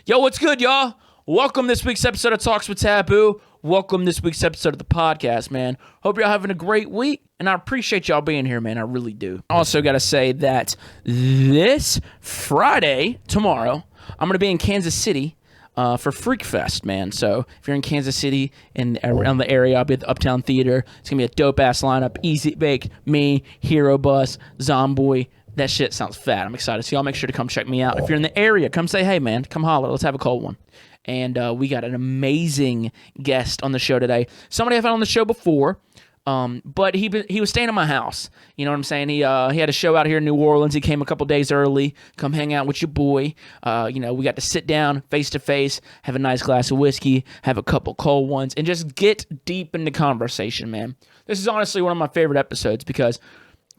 Yo, what's good, y'all? Welcome this week's episode of Talks with TVBOO. Welcome this week's episode of the podcast, man. Hope y'all having a great week, and I appreciate y'all being here, man. I really do. Also got to say that this Friday, tomorrow, I'm going to be in Kansas City for Freak Fest, man. So if you're in Kansas City and around the area, I'll be at the Uptown Theater. It's going to be a dope-ass lineup. Easy Bake, me, Hero Bus, Zomboy. That shit sounds fat. I'm excited. So y'all make sure to come check me out. If you're in the area, come say, hey, man, come holler. Let's have a cold one. And we got an amazing guest on the show today. Somebody I've had on the show before, but he was staying at my house. You know what I'm saying? He had a show out here in New Orleans. He came a couple days early. Come hang out with your boy. We got to sit down face to face, have a nice glass of whiskey, have a couple cold ones, and just get deep into conversation, man. This is honestly one of my favorite episodes because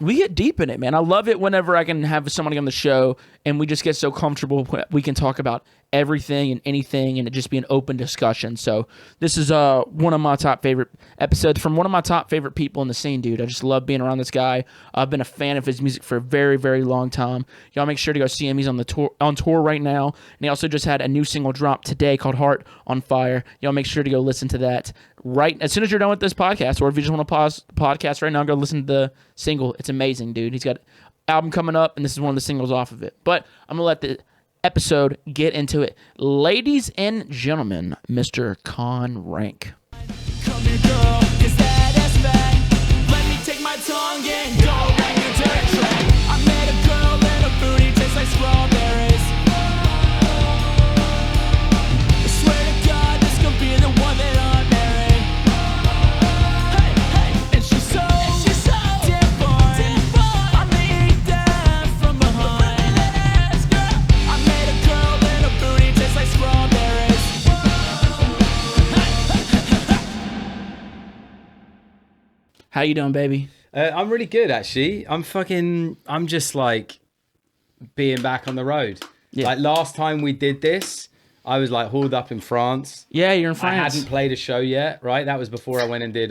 we get deep in it, man. I love it whenever I can have somebody on the show and we just get so comfortable. We can talk about everything and anything and it just be an open discussion. So this is one of my top favorite episodes from one of my top favorite people in the scene, dude. I just love being around this guy. I've been a fan of his music for a very, very long time. Y'all make sure to go see him. He's on tour right now. And he also just had a new single drop today called Heart on Fire. Y'all make sure to go listen to that right as soon as you're done with this podcast, or if you just want to pause the podcast right now, go listen to the single. It's amazing, dude. He's got an album coming up, and this is one of the singles off of it. But I'm going to let the episode get into it. Ladies and gentlemen, Mr. Conrank. Come here, girl, is that ass fat? Let me take my tongue and go around your dirt track. I met a girl and her booty tastes like strawberries. I swear to God, this could be the one that I marry. Hey, hey, and she's so damn fine. I may eat that from behind. I met a girl and her booty tastes like strawberries. How you doing, baby? I'm really good, actually. I'm just like being back on the road. Yeah. Like last time we did this, I was like hauled up in France. Yeah, you're in France. I hadn't played a show yet, right? That was before I went and did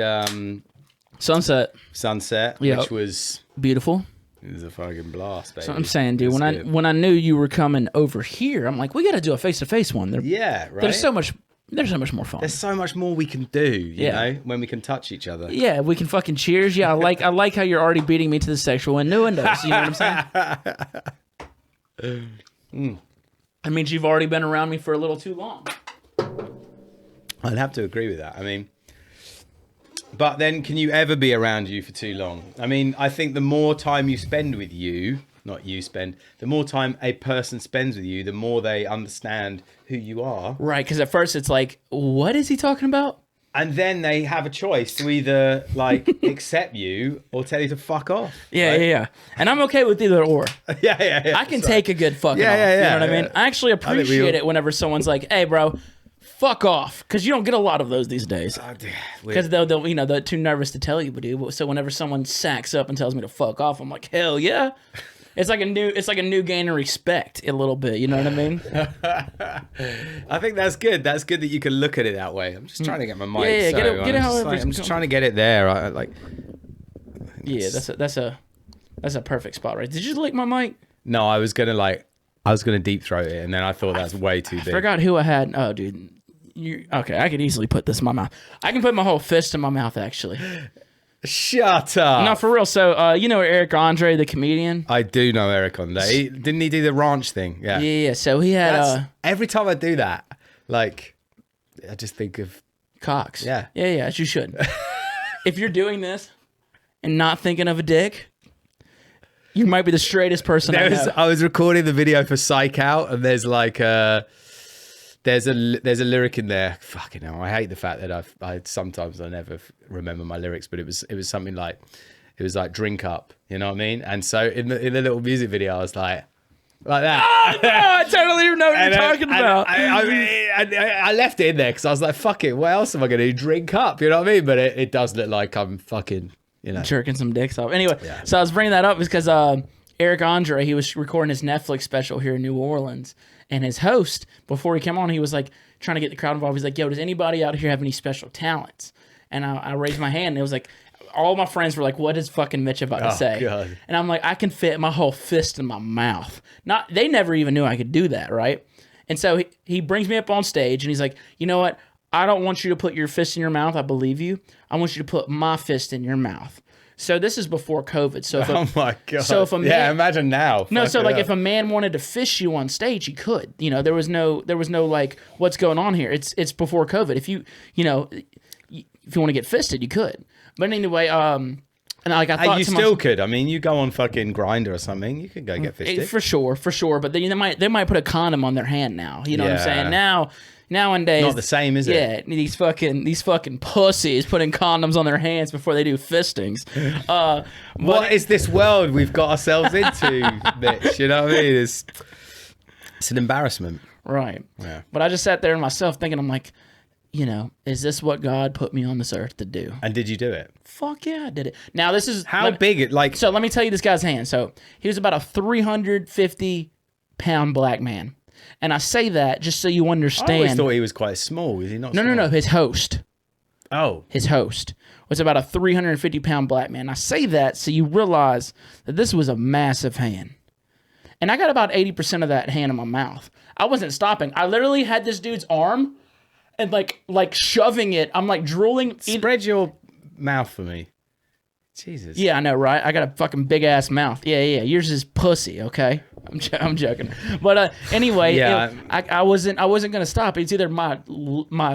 Sunset. Sunset, Yep. which was beautiful. it was a fucking blast, baby. So I'm saying, dude, It was when good. I knew you were coming over here, I'm like, we got to do a face-to-face one. Yeah, right. There's so much more fun. There's so much more we can do, you Yeah. know, when we can touch each other. Yeah, we can fucking cheers. Yeah, I like how you're already beating me to the sexual innuendos. You know what I'm saying? That means you've already been around me for a little too long. I'd have to agree with that. I mean, but then can you ever be around you for too long? I mean, I think the more time you spend with you, not you spend, the more time a person spends with you, the more they understand who you are. Right, because at first it's like, what is he talking about? And then they have a choice to either like accept you or tell you to fuck off. Yeah, right? yeah. And I'm okay with either or. yeah. I can take a good fucking off. You know what I mean? I actually appreciate it whenever someone's like, hey, bro, fuck off. Because you don't get a lot of those these days. Because they're too nervous to tell you, but dude. So whenever someone sacks up and tells me to fuck off, I'm like, hell yeah. It's like a new gain of respect a little bit. You know what I mean? I think that's good. That's good that you can look at it that way. I'm just trying to get my mind. Yeah, get it however I'm just trying to get it there. That's a perfect spot, right? Did you lick my mic? No, I was gonna deep throat it, and then I thought that's way too big. I forgot who I had. Oh, dude. Okay, I could easily put this in my mouth. I can put my whole fist in my mouth, actually. Shut up. No, for real. So, Eric Andre, the comedian? I do know Eric Andre. Didn't he do the ranch thing? Yeah. Yeah. So he had every time I do that, like, I just think of cocks. Yeah. Yeah, as you should. If you're doing this and not thinking of a dick, you might be the straightest person I know. I was recording the video for Psych Out, and there's like there's a lyric in there. Fucking hell, I hate the fact that I sometimes never remember my lyrics, but it was something like, it was like drink up, you know what I mean? And so in the little music video, I was like that. Oh, no, I totally don't know what you're talking about. I left it in there because I was like, fuck it, what else am I going to do? Drink up, you know what I mean? But it does look like I'm fucking, you know. Jerking some dicks off. Anyway, Yeah. So I was bringing that up because Eric Andre, he was recording his Netflix special here in New Orleans. And his host, before he came on, he was like trying to get the crowd involved. He's like, yo, does anybody out here have any special talents? And I raised my hand, and it was like, all my friends were like, what is fucking Mitch about to say? God. And I'm like, I can fit my whole fist in my mouth. They never even knew I could do that, right? And so he brings me up on stage and he's like, you know what? I don't want you to put your fist in your mouth. I believe you. I want you to put my fist in your mouth. So this is before COVID. So Oh my God. So if a man, imagine now. no, Fuck so it like up. if a man wanted to fish you on stage, he could. You know, there was no like, what's going on here? It's before COVID. If you want to get fisted, you could. But anyway, and like I thought you to still myself, could. I mean, you go on fucking Grindr or something, you could go get fisted. for sure. But then they might put a condom on their hand now. You know what I'm saying? Nowadays, Not the same, is it? Yeah, these fucking pussies putting condoms on their hands before they do fistings. What is this world we've got ourselves into, bitch? You know what I mean? It's an embarrassment. Right. Yeah. But I just sat there and myself thinking, I'm like, is this what God put me on this earth to do? And did you do it? Fuck yeah, I did it. Now this is How big it like? So let me tell you this guy's hand. So he was about a 350-pound black man. And I say that just so you I understand. always thought he was quite small. Is he not? No. His host. Oh, His host was about a 350-pound black man. I say that so you realize that this was a massive hand. And I got about 80% of that hand in my mouth. I wasn't stopping. I literally had this dude's arm and like shoving it. I'm like drooling. spread your mouth for me. Jesus. Yeah, I know, right? I got a fucking big ass mouth. Yeah. Yours is pussy, okay? I'm joking. But anyway, Yeah. I wasn't gonna stop. It's either my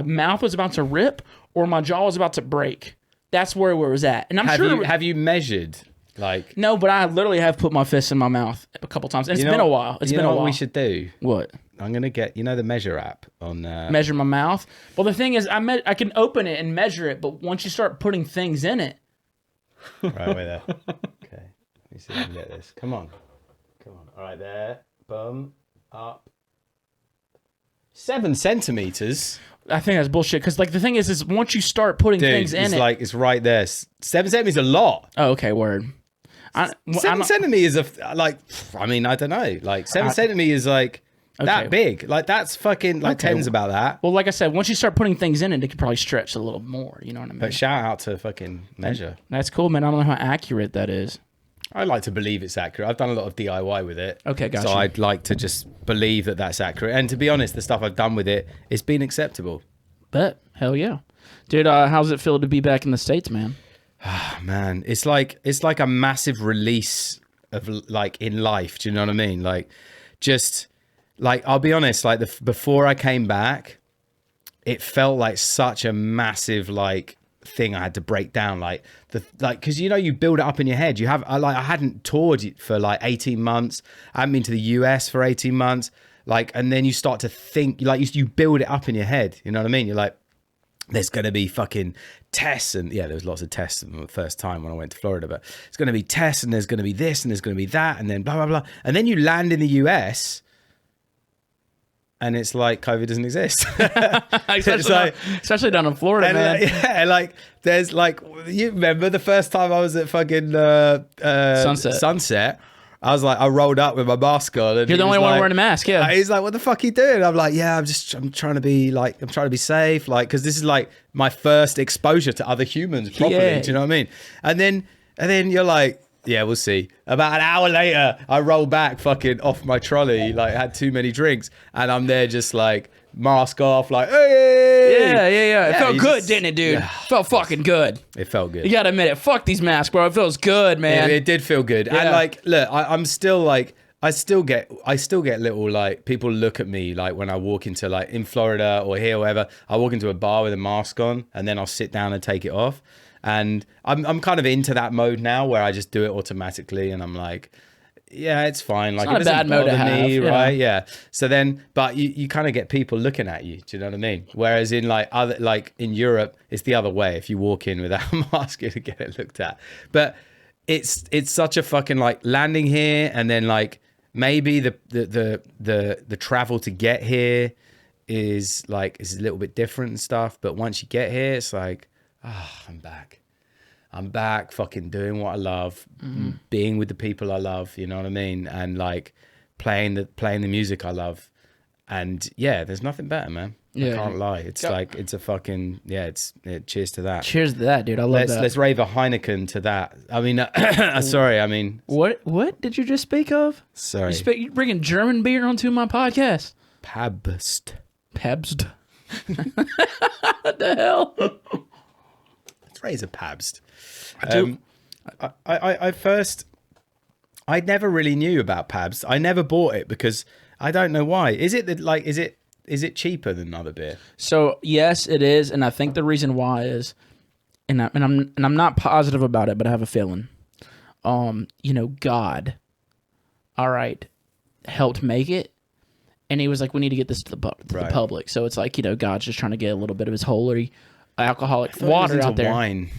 mouth was about to rip or my jaw was about to break. That's where it was at. And I'm sure. Have you measured like? No, but I literally have put my fist in my mouth a couple times. And it's You been know- a while. It's you been know a what while. we should do? What? I'm gonna get the Measure app on. Measure my mouth. Well, the thing is, I can open it and measure it, but once you start putting things in it, Right, wait there. Okay, let me see if I can get this. Come on. All right, there. Bum up. 7 centimeters. I think that's bullshit. Because like the thing is once you start putting Dude, things in it's it, like it's right there. 7 centimeters is a lot. oh, okay, word. 7 centimeters I don't know. Like 7 centimeters, like that big. Like that's fucking like Okay. 10's about that. Well, like I said, once you start putting things in it, it could probably stretch a little more. You know what I mean? But shout out to fucking Measure. That's cool, man. I don't know how accurate that is. I like to believe it's accurate. I've done a lot of DIY with it. Okay, gotcha. So I'd like to just believe that that's accurate. And to be honest, the stuff I've done with it, it's been acceptable. Bet. Hell yeah. Dude, how's it feel to be back in the States, man? Man, it's like a massive release of like in life. Do you know what I mean? Like, just like I'll be honest. Like before I came back, it felt like such a massive like thing I had to break down. Because you build it up in your head. I hadn't toured for like 18 months. I hadn't been to the US for 18 months. Like, and then you start to think like you build it up in your head. You know what I mean? You're like, there's going to be fucking tests. And yeah, there was lots of tests the first time when I went to Florida, but it's going to be tests and there's going to be this and there's going to be that and then blah, blah, blah. And then you land in the US and it's like COVID doesn't exist. Especially down in Florida, man. Like there's like, you remember the first time I was at fucking Sunset? I was like, I rolled up with my mask on. And You're the he only was one like, wearing a mask, yeah. He's like, what the fuck are you doing? I'm like, yeah, I'm trying to be safe. Like, cause this is like my first exposure to other humans properly. Yeah. Do you know what I mean? And then you're like, yeah, we'll see. About an hour later, I roll back fucking off my trolley, like had too many drinks. And I'm there just like mask off, like, hey. Yeah. It felt you good, just- didn't it, dude? Yeah. Felt fucking good. It felt good. You gotta admit it. Fuck these masks, bro. It feels good, man. It did feel good. Yeah. And like, look, I'm still like, I still get little like people look at me like when I walk into like in Florida or here or wherever, I walk into a bar with a mask on and then I'll sit down and take it off. And I'm kind of into that mode now where I just do it automatically and I'm like, yeah, it's fine. Like not it a doesn't bad mode to bother me, have, yeah. right? Yeah. So then, but you kind of get people looking at you. Do you know what I mean? Whereas in like in Europe, it's the other way. If you walk in without a mask, you get it looked at. But it's such a fucking like landing here and then like maybe the travel to get here is a little bit different and stuff. But once you get here, it's like, I'm back fucking doing what I love, being with the people I love, you know what I mean? And like playing the music I love. And yeah, there's nothing better, man. Yeah. I can't lie. It's like, it's a fucking, cheers to that. Cheers to that, dude. I love that. Let's rave a Heineken to that. I mean, sorry. I mean, What did you just speak of? sorry. You bringing German beer onto my podcast? Pabst. Pabst. What the hell? Let's raise a Pabst. do- I never really knew about Pabst. I never bought it because I don't know why. Is it cheaper than other beer? So yes, it is, and I think the reason why is, and I'm not positive about it, but I have a feeling. God, all right, helped make it, and he was like, we need to get this to the public. So it's like, God's just trying to get a little bit of his holy alcoholic water out there. Wine.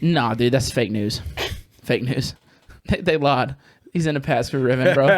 Nah, dude, that's fake news. Fake news. They lied. He's in a Pabst Blue Ribbon, bro.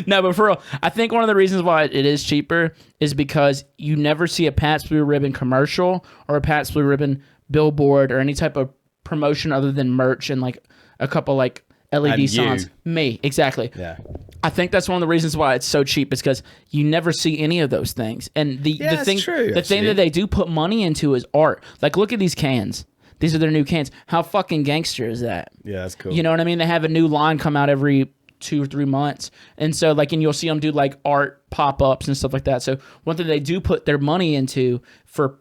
No, but for real, I think one of the reasons why it is cheaper is because you never see a Pabst Blue Ribbon commercial or a Pabst Blue Ribbon billboard or any type of promotion other than merch and like a couple like LED And signs. you. Me, exactly. Yeah. I think that's one of the reasons why it's so cheap is because you never see any of those things. And the that's thing, true, the thing actually. that they do put money into is art. Like, look at these cans. These are their new cans. How fucking gangster is that? Yeah, that's cool. You know what I mean? They have a new line come out every 2 or 3 months. And so, like, and you'll see them do, like, art pop-ups and stuff like that. So one thing they do put their money into for,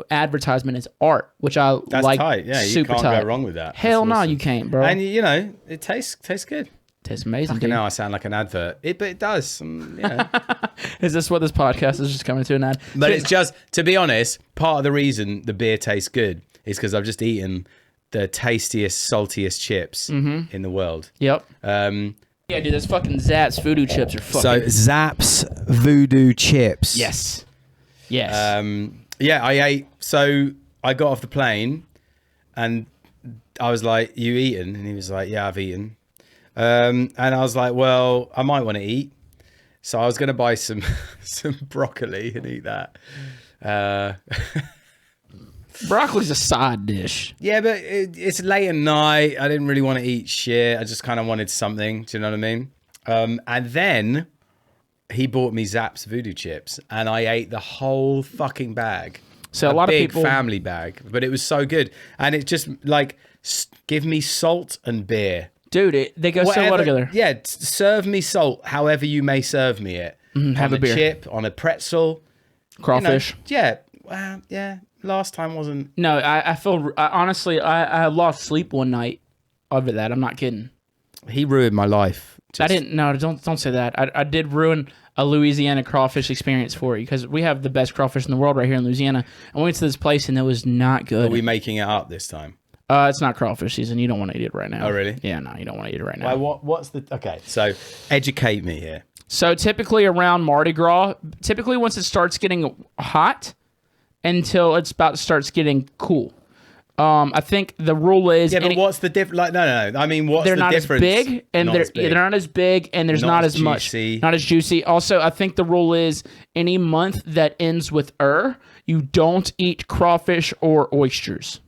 advertisement is art, which I That's like. tight. Yeah, you super can't tight. go wrong with that. Hell That's no, awesome. you can't, bro. And, it tastes good. It's amazing, Fucking dude. hell, I sound like an advert. But it does. Is this what this podcast is just coming to an ad? But it's just, to be honest, part of the reason the beer tastes good is because I've just eaten the tastiest, saltiest chips in the world. Yep. Yeah, dude, those fucking Zatz voodoo chips are fucking... Zapp's Voodoo Chips. Yes. Yes. I ate. So I got off the plane and I was like, "You eaten?" And he was like, "Yeah, I've eaten." And I was like, "Well, I might want to eat." So I was going to buy some broccoli and eat that. Broccoli's a side dish. Yeah, but it's late at night. I didn't really want to eat shit. I just kind of wanted something. Do you know what I mean? And then he bought me Zapp's Voodoo Chips, and I ate the whole fucking bag. So a lot of big people... family bag, but it was so good. And it just like give me salt and beer. Dude, they go so well together. Yeah, serve me salt however you may serve me it. have on a beer. Chip, on a pretzel. Crawfish. Yeah. Well, yeah. Last time wasn't... No, I feel... honestly, I lost sleep one night over that. I'm not kidding. He ruined my life. I didn't... No, don't say that. I did ruin a Louisiana crawfish experience for you because we have the best crawfish in the world right here in Louisiana. And we went to this place and it was not good. Are we making it up this time? It's not crawfish season. You don't want to eat it right now. Oh, really? Yeah, no, you don't want to eat it right now. What's the... Okay, so educate me here. So typically around Mardi Gras, typically once it starts getting hot until it's about to start getting cool. I think the rule is... Yeah, but what's the difference? Like, no. I mean, what's the they're not difference? as big, and they're not as big, and there's not as much, not as juicy. Also, I think the rule is any month that ends with you don't eat crawfish or oysters.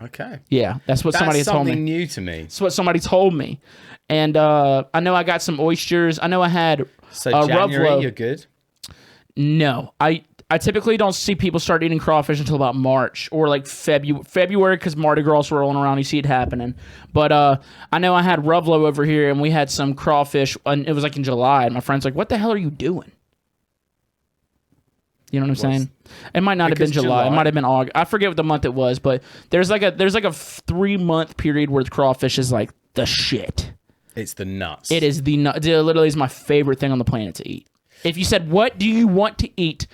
Okay. Yeah, that's what somebody told me. That's something new to me. That's what somebody told me. And I know I got some oysters. I know I had So January, Ruvlo. you're good? No, I typically don't see people start eating crawfish until about March or like February because Mardi Gras rolling around. You see it happening. But I know I had Ruvlo over here and we had some crawfish. And it was like in July. And my friend's like, "What the hell are you doing?" You know what I'm saying? It might not have been July. It might have been August. I forget what the month it was. But there's like a 3-month period where the crawfish is like the shit. It's the nuts. It is the nuts. It literally is my favorite thing on the planet to eat. If you said, "What do you want to eat?"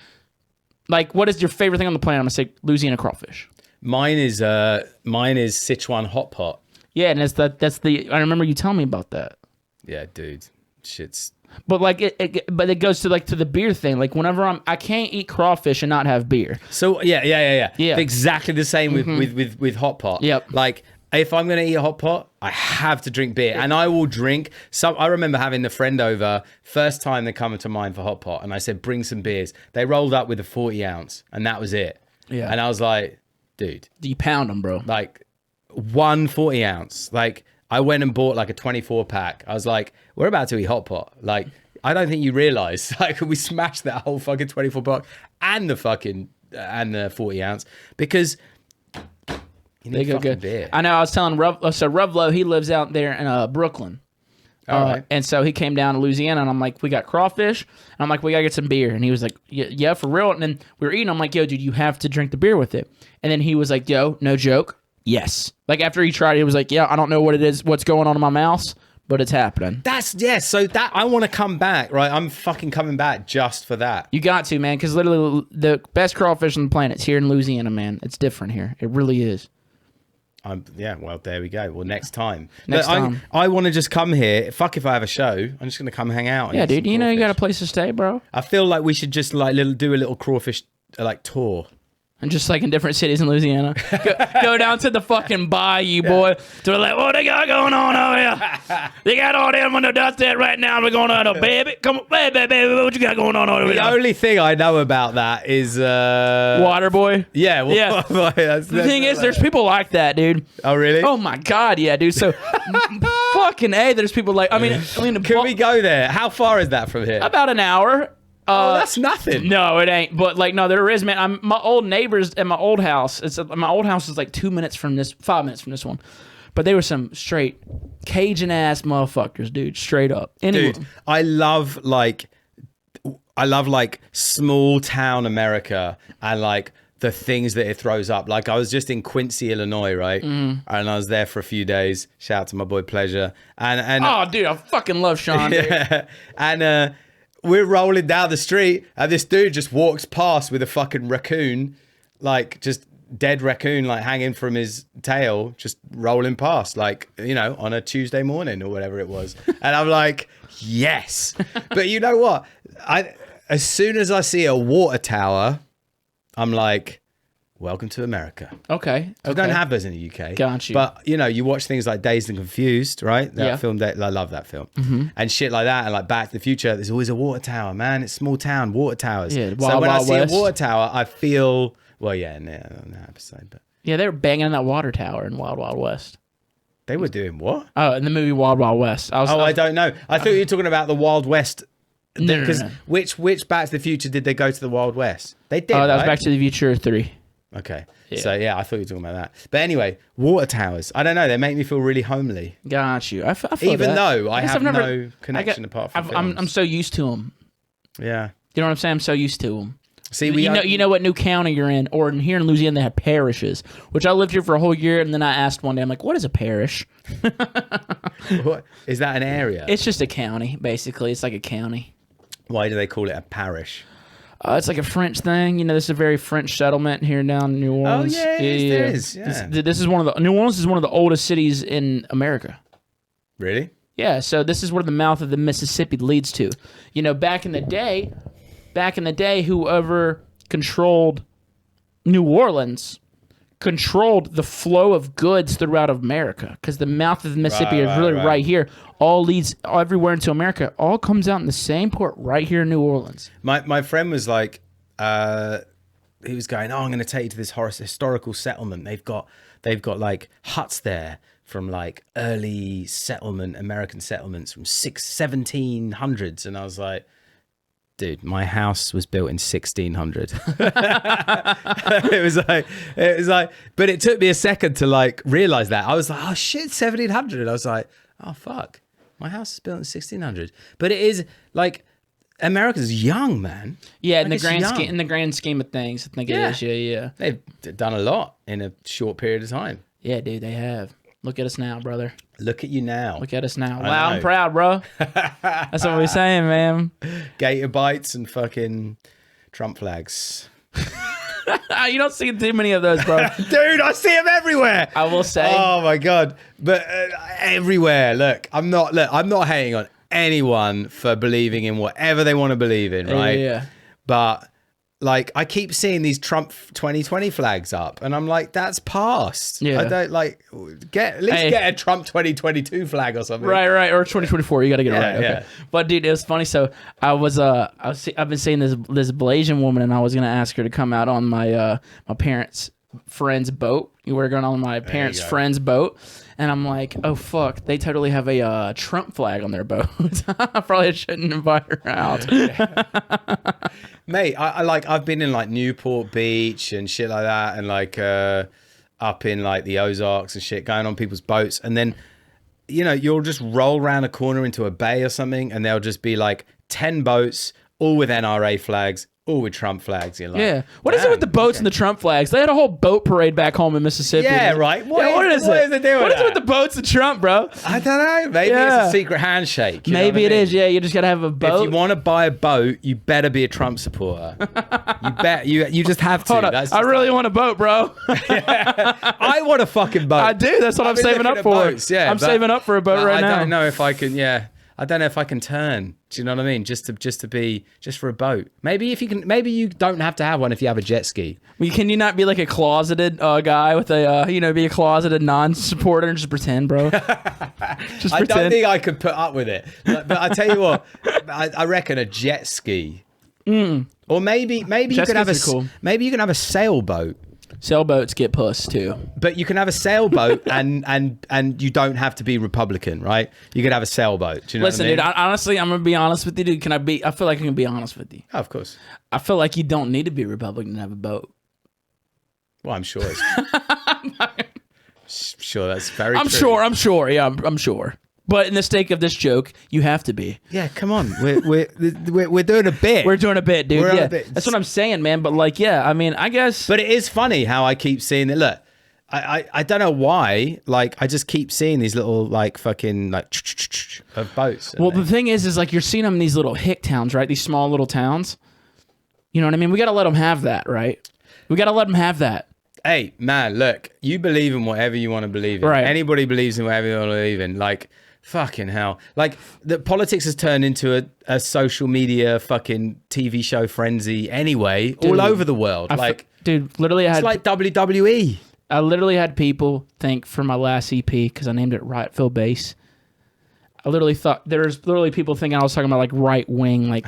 Like, what is your favorite thing on the planet? I'm gonna say Louisiana crawfish. Mine is Sichuan hot pot. Yeah, and that's the. I remember you telling me about that. Yeah, dude, shit's. But like but it goes to like to the beer thing. Like whenever I can't eat crawfish and not have beer. So yeah. Yeah. Exactly the same with hot pot. Yep. Like if I'm gonna eat a hot pot, I have to drink beer, and I will drink some. I remember having a friend over first time they come to mind for hot pot, and I said, "Bring some beers." They rolled up with a 40 ounce, and that was it. Yeah. And I was like, "Dude, You pound them, bro. like 140 ounce." Like I went and bought like a 24 pack. I was like, "We're about to eat hot pot." Like I don't think you realize like we smashed that whole fucking 24 pack and the 40 ounce because. You They need go fucking good. beer. I know. I was telling Ruvlo. So Ruvlo, he lives out there in Brooklyn. right. And so he came down to Louisiana, and I'm like, we got crawfish. And I'm like, we gotta get some beer. And he was like, yeah, for real. And then we were eating. I'm like, yo, dude, you have to drink the beer with it. And then he was like, yo, no joke. Yes. Like after he tried it, he was like, yeah, I don't know what it is, what's going on in my mouth, but it's happening. So that I want to come back, right? I'm fucking coming back just for that. You got to, man, because literally the best crawfish on the planet's here in Louisiana, man. It's different here. It really is. Yeah, well, there we go. Well, next time. Next Look, time. I want to just come here. Fuck if I have a show. I'm just going to come hang out. And Yeah, eat dude, some you know you got a crawfish. place to stay, bro. I feel like we should just like do a little crawfish like tour. And just like in different cities in Louisiana. Go down to the fucking bayou, boy. To like, what they got going on over here? They got all them on the dust there right now. We're going on a baby. Come on, baby, what you got going on over The here? only thing I know about that is Water boy. Yeah, well, Yeah. The thing is, there's people like that, dude. Oh really? Oh my god, yeah, dude. So fucking A, there's people like I mean Can we go there? How far is that from here? about an hour. Oh, that's nothing. No, it ain't. But like, no, there is, man. My old neighbors at my old house. My old house is like 5 minutes from this one. But they were some straight Cajun ass motherfuckers, dude. Straight up. Anyway, Dude, I love like small town America and like the things that it throws up. Like I was just in Quincy, Illinois, right? And I was there for a few days. Shout out to my boy Pleasure. And oh, dude, I fucking love Sean. Dude. yeah. And we're rolling down the street and this dude just walks past with a fucking raccoon, like just dead raccoon, like hanging from his tail, just rolling past, like, you know, on a Tuesday morning or whatever it was. And I'm like, yes. But you know what? As soon as I see a water tower, I'm like, welcome to America. Okay. We don't have those in the UK. Got you. But, you know, you watch things like Dazed and Confused, right? That Yeah. film, I love that film. And shit like that. And like Back to the Future, there's always a water tower, man. It's small town, water towers. Yeah, so Wild when Wild I see West. a water tower, I feel, well, yeah, in that episode. But Yeah, they were banging on that water tower in Wild Wild West. they were doing what? Oh, in the movie Wild Wild West. I don't know. I thought you were talking about the Wild West. No. Because which Back to the Future did they go to the Wild West? They did, Oh, that was right? Back to the Future 3. Okay. Yeah. So, yeah, I thought you were talking about that. But anyway, water towers. I don't know. They make me feel really homely. Got you. I feel Even that. though I guess have I've never- no connection apart from I'm films. so used to them. Yeah. You know what I'm saying? I'm so used to them. See, You know what new county you're in, or here in Louisiana they have parishes, which I lived here for a whole year, and then I asked one day, I'm like, what is a parish? what, is that an area? It's just a county, basically. It's like a county. Why do they call it a parish? It's like a French thing. You know, this is a very French settlement here down in New Orleans. yeah, there is, yeah. This is one of the New Orleans is one of the oldest cities in America. Really? Yeah, so this is where the mouth of the Mississippi leads to. You know, back in the day, whoever controlled New Orleans controlled the flow of goods throughout America, because the mouth of the Mississippi is really right here. All leads everywhere into America. All comes out in the same port right here in New Orleans. My friend was like, he was going, oh, I'm going to take you to this historical settlement. They've got like huts there from like early American settlements from 1700s. And I was like, dude, my house was built in 1600. it was like, but it took me a second to like realize that. I was like, oh shit, 1700. I was like, oh fuck, my house is built in 1600. But it is like, America's young, man. Yeah, Like, in the grand scheme of things, I think it is. Yeah. They've done a lot in a short period of time. Yeah, dude, they have. Look at us now, brother. Look at you now. Look at us now. I Loud know. and proud, bro. That's what we're saying, man. Gator bites and fucking Trump flags. You don't see too many of those, bro. Dude, I see them everywhere. I will say. Oh my god! But everywhere. Look, I'm not hating on anyone for believing in whatever they want to believe in, right? Yeah. But like, I keep seeing these Trump 2020 flags up, and I'm like, that's past. Yeah. I don't like get a Trump 2022 flag or something. Right, or 2024. You got to get it right. Okay. Yeah. But dude, it was funny. So I've been seeing this Blasian woman, and I was gonna ask her to come out on my my parents' friend's boat. We're going on my parents' friend's boat, and I'm like, oh fuck, they totally have a Trump flag on their boat. I probably shouldn't invite her out. Mate, I've been in like Newport Beach and shit like that, and like up in like the Ozarks and shit, going on people's boats, and then you'll just roll around a corner into a bay or something, and there'll just be like 10 boats, all with NRA flags, all with Trump flags. You're like, Yeah. What is it with the boats and the Trump flags? They had a whole boat parade back home in Mississippi. Yeah, right. What is the deal What with is it with the boats and Trump, bro? I don't know. Maybe Yeah. it's a secret handshake. You know Maybe what it I mean? is. Yeah, you just gotta have a boat. If you want to buy a boat, you better be a Trump supporter. You just have to. Hold on. That's I just- really want a boat, bro. I want a fucking boat. I do. That's what I'm been saving looking up at for. boats, yeah, I'm but- saving up for a boat but right now. I don't know if I can. Yeah, I don't know if I can turn. Do you know what I mean? Just for a boat. Maybe if you can. Maybe you don't have to have one if you have a jet ski. Can you not be like a closeted guy with a be a closeted non-supporter and just pretend, bro? Just I pretend. don't think I could put up with it. But I tell you what, I reckon a jet ski. Or maybe you Jet could have skis are cool. maybe you can have a sailboat. Sailboats get puss too. But you can have a sailboat and you don't have to be Republican, right? You could have a sailboat. Do you know Listen, what I mean? dude. Honestly, I'm gonna be honest with you, dude. I feel like I can be honest with you. Oh, of course. I feel like you don't need to be Republican to have a boat. Well, I'm sure it's sure that's very I'm true. sure. I'm sure. Yeah, I'm sure. But in the sake of this joke, you have to be. Yeah, come on. We're doing a bit. We're doing a bit, dude. We're on Yeah, a bit. that's what I'm saying, man. But like, yeah, I mean, I guess. But it is funny how I keep seeing it. Look, I don't know why. Like, I just keep seeing these little like fucking like of boats. Well, the thing is like you're seeing them in these little hick towns, right? These small little towns. You know what I mean? We got to let them have that, right? We got to let them have that. Hey, man, look, you believe in whatever you want to believe in. Right. Anybody believes in whatever you want to believe in. Like, fucking hell. Like, the politics has turned into a social media fucking TV show frenzy anyway, all over the world. Dude, literally, It's like WWE. I literally had people think for my last EP, because I named it Rightville Bass. I literally thought there's literally people thinking I was talking about like right wing, like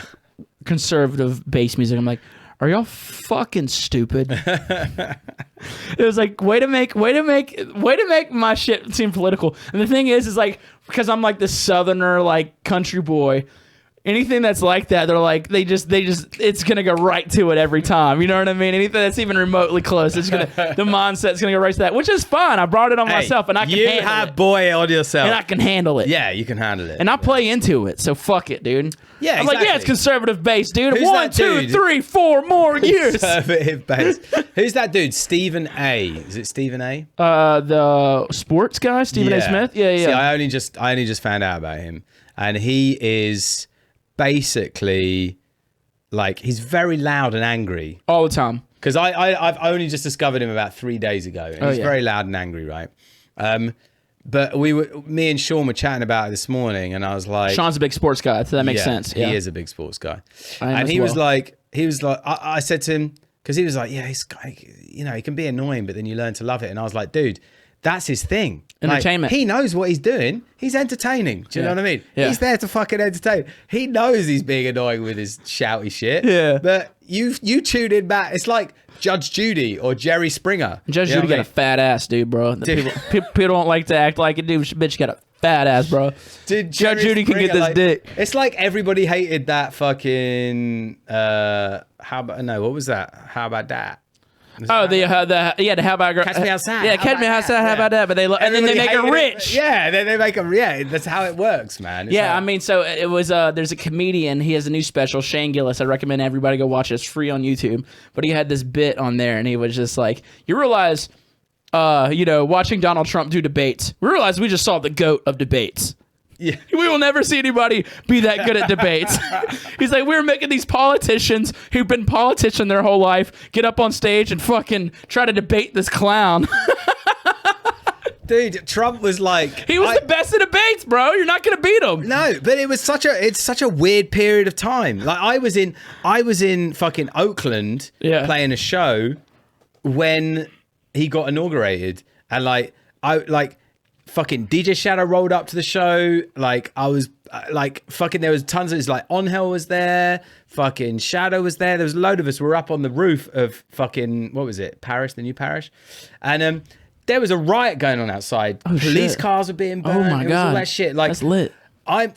conservative bass music. I'm like, are y'all fucking stupid? It was like, way to make my shit seem political. And the thing is like, because I'm like this southerner, like country boy, anything that's like that, they're like, they just, it's gonna go right to it every time. You know what I mean? Anything that's even remotely close, it's gonna, the mindset's gonna go right to that, which is fine. I brought it on myself, and I can handle it. boy on yourself. And I can handle it. Yeah, you can handle it. And I play into it, so fuck it, dude. Yeah, I'm like, yeah, it's exactly. conservative bass, dude. Who's 1, that 2, dude? 3, 4 more years. Conservative base. Who's that dude? Stephen A. Is it Stephen A? The sports guy, Stephen A. Smith. Yeah. See, I only just found out about him, and he is basically like, he's very loud and angry. All the time. Because I've only just discovered him about 3 days ago, and he's very loud and angry, right? But me and Sean were chatting about it this morning, and I was like, Sean's a big sports guy, so that makes sense. Yeah. He is a big sports guy. I am And as he was well. like, I said to him, because he was like, yeah, he's like, you know, he can be annoying, but then you learn to love it. And I was like, dude, that's his thing. Like, Entertainment. he knows what he's doing. He's entertaining. Do you know what I mean? Yeah. He's there to fucking entertain. He knows he's being annoying with his shouty shit. Yeah. But you tune in back. It's like Judge Judy or Jerry Springer. Judge You know Judy what I got a fat ass, dude, bro. Dude. People don't like to act like it, dude. Bitch got a fat ass, bro. Dude, Judge Jerry Judy can get Springer, this like, dick. It's like everybody hated that fucking what was that? How about that? Oh, the how about Catch Me Outside. Yeah, How catch me about outside. that? How about that? But and then they make her Everybody hated rich. it. Yeah, then they make her. Yeah, that's how it works, man. It's Yeah, how- I mean, so it was. There's a comedian. He has a new special, Shane Gillis. I recommend everybody go watch it. It's free on YouTube. But he had this bit on there, and he was just like, "You realize, watching Donald Trump do debates. We realize we just saw the goat of debates. Yeah. We will never see anybody be that good at debates." He's like, we're making these politicians who've been politicians their whole life get up on stage and fucking try to debate this clown. Dude, Trump was like, He was the best at debates, bro. You're not gonna beat him. No, but it's such a weird period of time. Like I was in fucking Oakland playing a show when he got inaugurated, and fucking DJ Shadow rolled up to the show. Like I was fucking, there was tons of, it's like Onhel was there, fucking Shadow was there. There was a load of us. We were up on the roof of fucking, what was it? Paris, the new Paris. And there was a riot going on outside. Police shit. cars were being burned. Oh my It was God. all that shit. Like, That's lit. I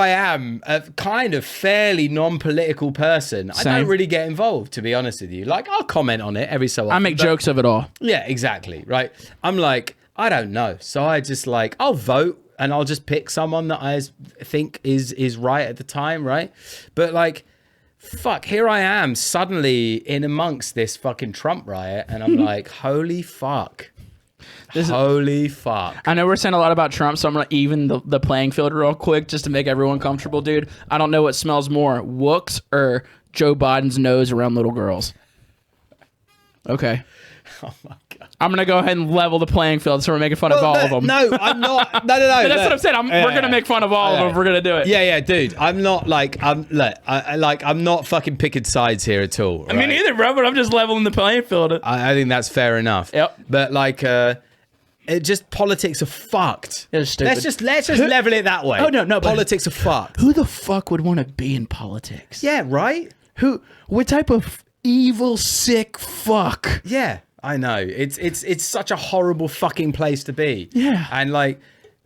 am a kind of fairly non-political person. I Same. don't really get involved, to be honest with you. Like, I'll comment on it every so often. I make but- jokes of it all. Yeah, exactly. Right. I'm like, I don't know. So I just like, I'll vote I'll just pick someone that I think is right at the time, right? But like, fuck, here I am suddenly in amongst this fucking Trump riot, and I'm like, holy fuck. Holy fuck. I know we're saying a lot about Trump, so I'm going to even the playing field real quick just to make everyone comfortable, dude. I don't know what smells more, Wooks or Joe Biden's nose around little girls. Okay. Oh my God. I'm going to go ahead and level the playing field so we're making fun of all of them. No, I'm not. No. That's what I'm saying. We're going to make fun of all of them if we're going to do it. Yeah, dude. I'm not like, I'm not fucking picking sides here at all. I mean, neither, bro, but I'm just leveling the playing field. I think that's fair enough. Yep. But like, it just politics are fucked. It's stupid. Let's just level it that way. Oh, no. Politics are fucked. Who the fuck would want to be in politics? Yeah, right? What type of evil, sick fuck? Yeah, I know. It's such a horrible fucking place to be. Yeah. And like,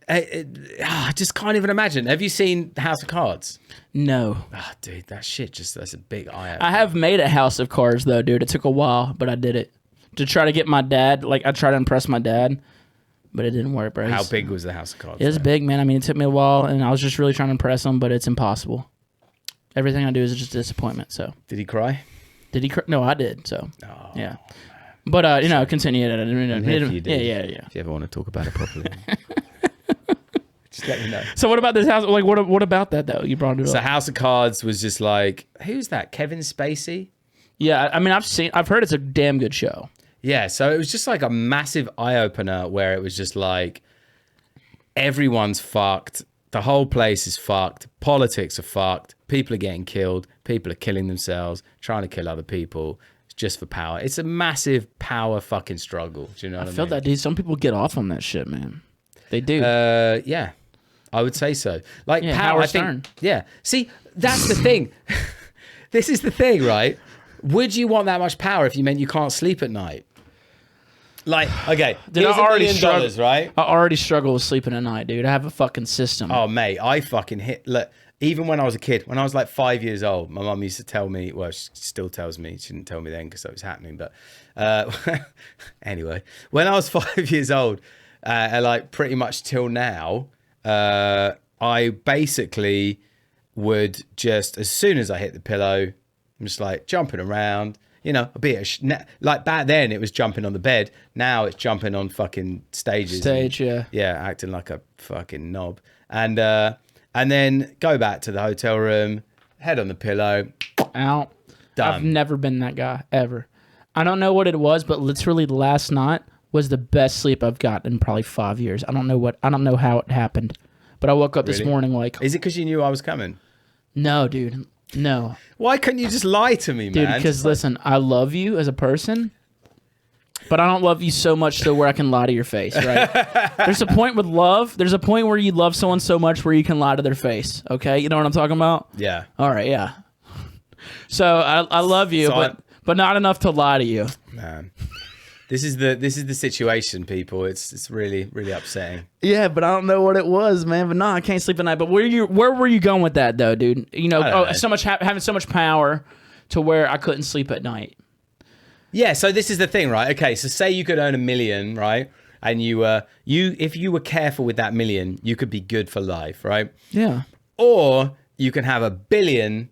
I just can't even imagine. Have you seen House of Cards? No. Oh, dude, that's a big eye opener. I have made a house of cards, though, dude. It took a while, but I did it. To try to get my dad, like, I tried to impress my dad, but it didn't work, bro. How big was the House of Cards? It was big, man. I mean, it took me a while, and I was just really trying to impress him, but it's impossible. Everything I do is just a disappointment, so. Did he cry? Did he cry? No, I did, so. Oh, yeah. But, continue. If you did. Yeah. If you ever want to talk about it properly. Just let me know. So what about this house? Like, what about that, though? You brought it up. So House of Cards was just like, who's that? Kevin Spacey? Yeah, I mean, I've heard it's a damn good show. Yeah, so it was just like a massive eye-opener where it was just like, everyone's fucked. The whole place is fucked. Politics are fucked. People are getting killed. People are killing themselves, trying to kill other people just for power. It's a massive power fucking struggle. Do you know what I mean? I feel that, dude. Some people get off on that shit, man. They do. Yeah, I would say so. Like, Yeah, power, Howard I think, Stern. yeah. See, that's the thing. This is the thing, right? Would you want that much power if you meant you can't sleep at night? Like, okay, Dude, here's I already $1 million, right? I already struggle with sleeping at night, dude. I have a fucking system. Oh, mate, I fucking hit. Look, even when I was a kid, when I was like 5 years old, my mum used to tell me. Well, she still tells me. She didn't tell me then because that was happening. But anyway, when I was 5 years old, like pretty much till now, I basically would just, as soon as I hit the pillow, I'm just like jumping around. You know, like back then it was jumping on the bed. Now it's jumping on fucking stages. Yeah. Yeah, acting like a fucking knob. And then go back to the hotel room, head on the pillow. Out. Done. I've never been that guy, ever. I don't know what it was, but literally last night was the best sleep I've got in probably 5 years. I don't know how it happened. But I woke up this morning like... Is it because you knew I was coming? No, dude. No. Why couldn't you just lie to me, man? Dude, because listen, I love you as a person, but I don't love you so much to where I can lie to your face, right? There's a point with love. There's a point where you love someone so much where you can lie to their face, okay? You know what I'm talking about? Yeah. All right, yeah. So I love you, So but not enough to lie to you. Man. This is the situation, people. It's really, really upsetting. Yeah, but I don't know what it was, man. But no, I can't sleep at night. But where were you going with that, though, dude? You know, know. so much having so much power to where I couldn't sleep at night. Yeah, so this is the thing, right? Okay, so say you could earn $1 million, right? And if you were careful with that $1 million, you could be good for life, right? Yeah. Or you can have $1 billion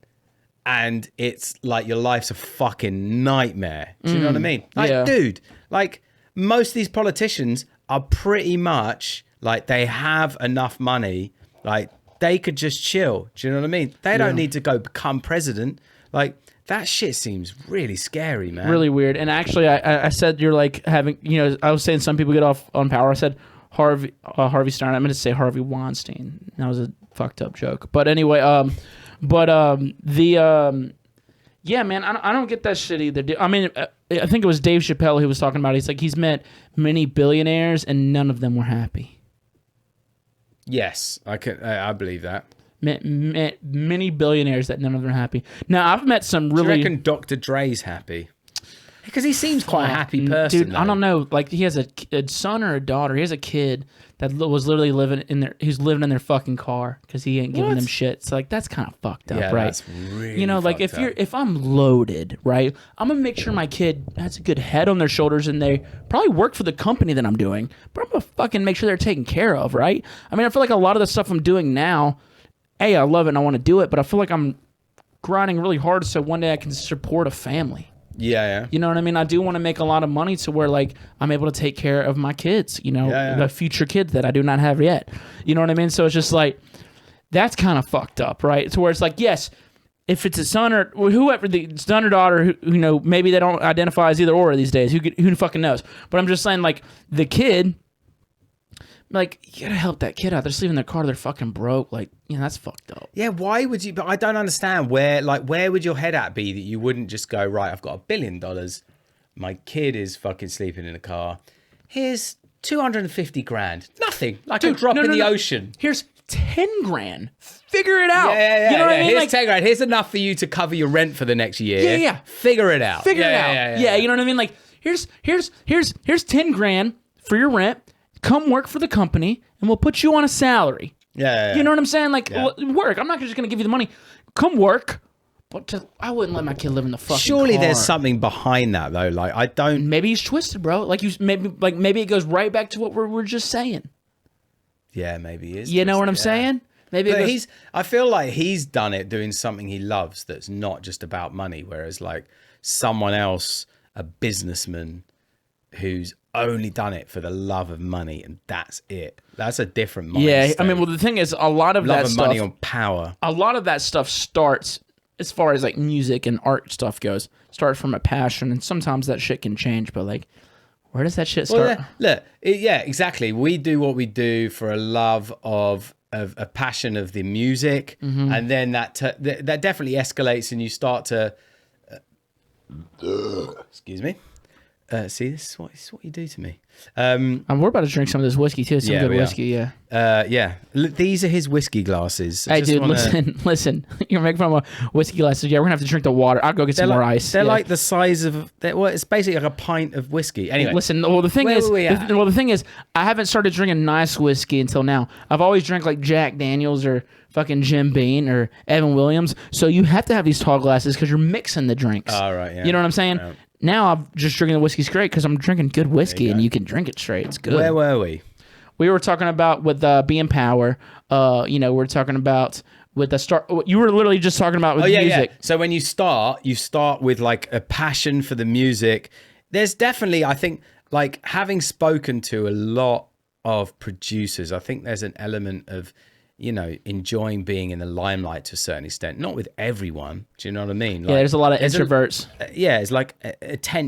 and it's like your life's a fucking nightmare. Do you know what I mean? Like, yeah. dude, like most of these politicians are pretty much like they have enough money, like they could just chill. Do you know what I mean? They don't need to go become president. Like that shit seems really scary, man. Really weird. And actually, I said you're like having, you know, I was saying some people get off on power. I said Harvey Stern. I meant to say Harvey Weinstein. That was a fucked up joke. But anyway, yeah, man, I don't get that shit either. I mean, I think it was Dave Chappelle who was talking about it. He's like, he's met many billionaires and none of them were happy. Yes, I believe that. Met many billionaires that none of them are happy. Now, I've met some really... Do you reckon Dr. Dre's happy? Because he seems quite a happy person. Dude, I don't know. Like, he has a son or a daughter. He has a kid that was literally living in their. He's living in their fucking car because he ain't giving them shit. So like, that's kind of fucked up, right? That's really like if I'm loaded, right, I'm gonna make sure my kid has a good head on their shoulders and they probably work for the company that I'm doing, but I'm gonna fucking make sure they're taken care of, right? I mean, I feel like a lot of the stuff I'm doing now, I love it and I want to do it, but I feel like I'm grinding really hard so one day I can support a family. Yeah. You know what I mean? I do want to make a lot of money to where, like, I'm able to take care of my kids, the future kids that I do not have yet. You know what I mean? So it's just like, that's kind of fucked up, right? To where it's like, yes, if it's a son or whoever, the son or daughter, who maybe they don't identify as either or these days. Who fucking knows? But I'm just saying, like, the kid, like, you gotta help that kid out. They're just leaving their car. They're fucking broke. Like, that's fucked up. Yeah, why would you? But I don't understand where would your head at be that you wouldn't just go, right, I've got $1 billion. My kid is fucking sleeping in a car. Here's 250 grand. Nothing. Like a drop in the ocean. Here's 10 grand. Figure it out. Yeah. You know what I mean? Here's 10 grand. Here's enough for you to cover your rent for the next year. Yeah. Figure it out. Figure it out. Yeah, you know what I mean? Like, here's 10 grand for your rent. Come work for the company, and we'll put you on a salary. Yeah. You know what I'm saying? Like, work. I'm not just going to give you the money. Come work. But I wouldn't let my kid live in the fucking Surely car. there's something behind that, though. Like, I don't... Maybe he's twisted, bro. Like, maybe it goes right back to what we're just saying. Yeah, maybe he is. You know what I'm saying? Maybe but I feel like he's done it doing something he loves that's not just about money, whereas, like, someone else, a businessman who's only done it for the love of money, and that's it. That's a different mindset. Yeah, I mean, well, the thing is, a lot of that stuff, money on power. A lot of that stuff starts, as far as like music and art stuff goes, starts from a passion, and sometimes that shit can change. But like, where does that shit start? Well, yeah, exactly. We do what we do for a love of a passion of the music, and then that definitely escalates, and you start to. Excuse me. See, this is what you do to me. We're about to drink some of this whiskey too. Some good whiskey, yeah. These are his whiskey glasses. Hey, dude, listen. You're making fun of my whiskey glasses. Yeah, we're gonna have to drink the water. I'll go get some more ice. They're like the size of. It's basically like a pint of whiskey. Anyway, listen. Well, the thing is, I haven't started drinking nice whiskey until now. I've always drank like Jack Daniels or fucking Jim Beam or Evan Williams. So you have to have these tall glasses because you're mixing the drinks. All right. Yeah. You know what I'm saying? Yeah. Now I'm just drinking the whiskey straight because I'm drinking good whiskey and you can drink it straight. It's good. Where were we? We were talking about with being power. We're talking about with the start. You were literally just talking about with music. Yeah. So when you start with like a passion for the music. There's definitely, I think, like having spoken to a lot of producers, I think there's an element of, enjoying being in the limelight to a certain extent. Not with everyone. Do you know what I mean? Like, there's a lot of introverts. It's like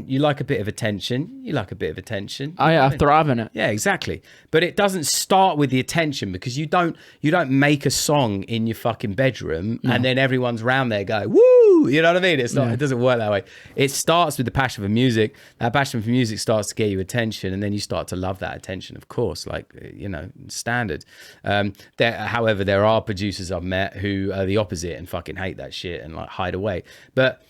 you like a bit of attention. You like a bit of attention. I thrive in it. Yeah, exactly. But it doesn't start with the attention because you don't make a song in your fucking bedroom and then everyone's round there going, woo! You know what I mean? It's not. It doesn't work that way. It starts with the passion for music. That passion for music starts to get you attention, and then you start to love that attention. Of course, like standard. However, there are producers I've met who are the opposite and fucking hate that shit and like hide away. But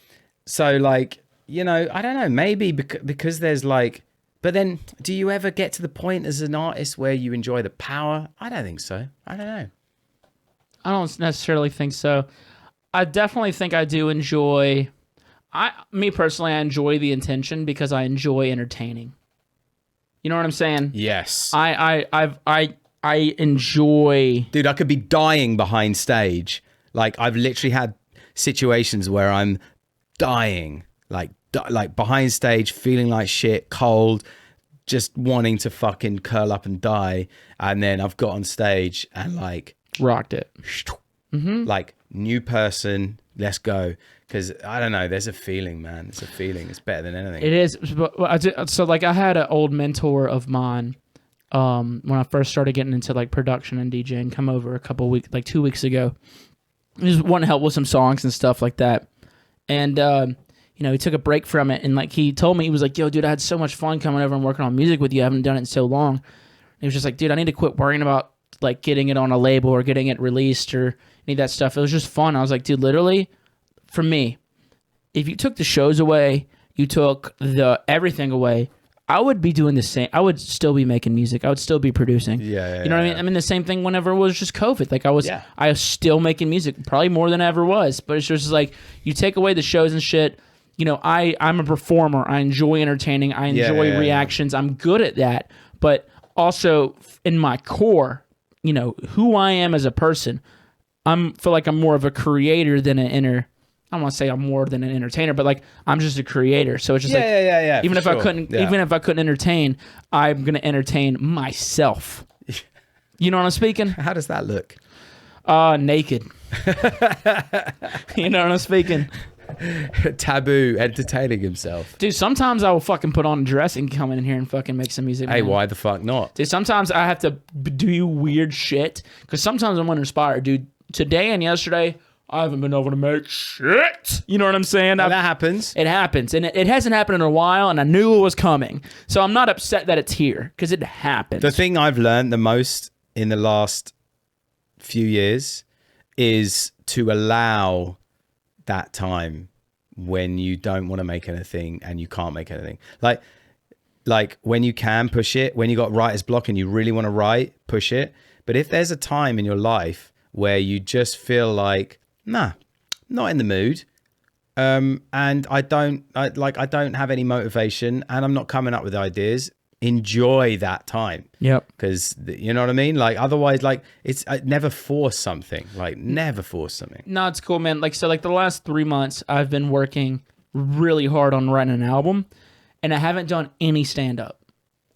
so like, I don't know, maybe because there's like, but then do you ever get to the point as an artist where you enjoy the power? I don't think so. I don't know. I don't necessarily think so. I definitely think I do enjoy, me personally, I enjoy the intention because I enjoy entertaining. You know what I'm saying? Yes. I enjoy... Dude, I could be dying behind stage. Like, I've literally had situations where I'm dying, like behind stage, feeling like shit, cold, just wanting to fucking curl up and die. And then I've got on stage and like... rocked it. Like, new person, let's go. Because, I don't know, there's a feeling, man. It's a feeling. It's better than anything. It is. So, like, I had an old mentor of mine when I first started getting into like production and DJing, come over a couple weeks, like 2 weeks ago. He just wanted help with some songs and stuff like that. And, he took a break from it. And like, he told me, he was like, yo, dude, I had so much fun coming over and working on music with you. I haven't done it in so long. And he was just like, dude, I need to quit worrying about like getting it on a label or getting it released or any of that stuff. It was just fun. I was like, dude, literally for me, if you took the shows away, you took the everything away, I would be doing the same. I would still be making music. I would still be producing. Yeah, you know what I mean? I mean, the same thing whenever it was just COVID. Like, I was still making music, probably more than I ever was. But it's just like, you take away the shows and shit. You know, I'm a performer. I enjoy entertaining. I enjoy reactions. I'm good at that. But also, in my core, you know, who I am as a person, feel like I'm more of a creator than I don't want to say I'm more than an entertainer, but like I'm just a creator. So it's just even if I couldn't entertain, I'm gonna entertain myself. You know what I'm speaking? How does that look? Naked. You know what I'm speaking? Taboo entertaining himself. Dude, sometimes I will fucking put on a dress and come in here and fucking make some music. Hey, man. why the fuck not? Dude, sometimes I have to do weird shit because sometimes I'm uninspired. Dude, today and yesterday, I haven't been able to make shit. You know what I'm saying? That happens. It happens. And it hasn't happened in a while, and I knew it was coming. So I'm not upset that it's here, because it happens. The thing I've learned the most in the last few years is to allow that time when you don't want to make anything and you can't make anything. Like when you can push it, when you got writer's block and you really want to write, push it. But if there's a time in your life where you just feel like, nah, not in the mood. And I don't have any motivation and I'm not coming up with ideas. Enjoy that time. Yep. Because you know what I mean? Like otherwise, like never force something. Like never force something. No, it's cool, man. Like, so like the last 3 months I've been working really hard on writing an album, and I haven't done any stand up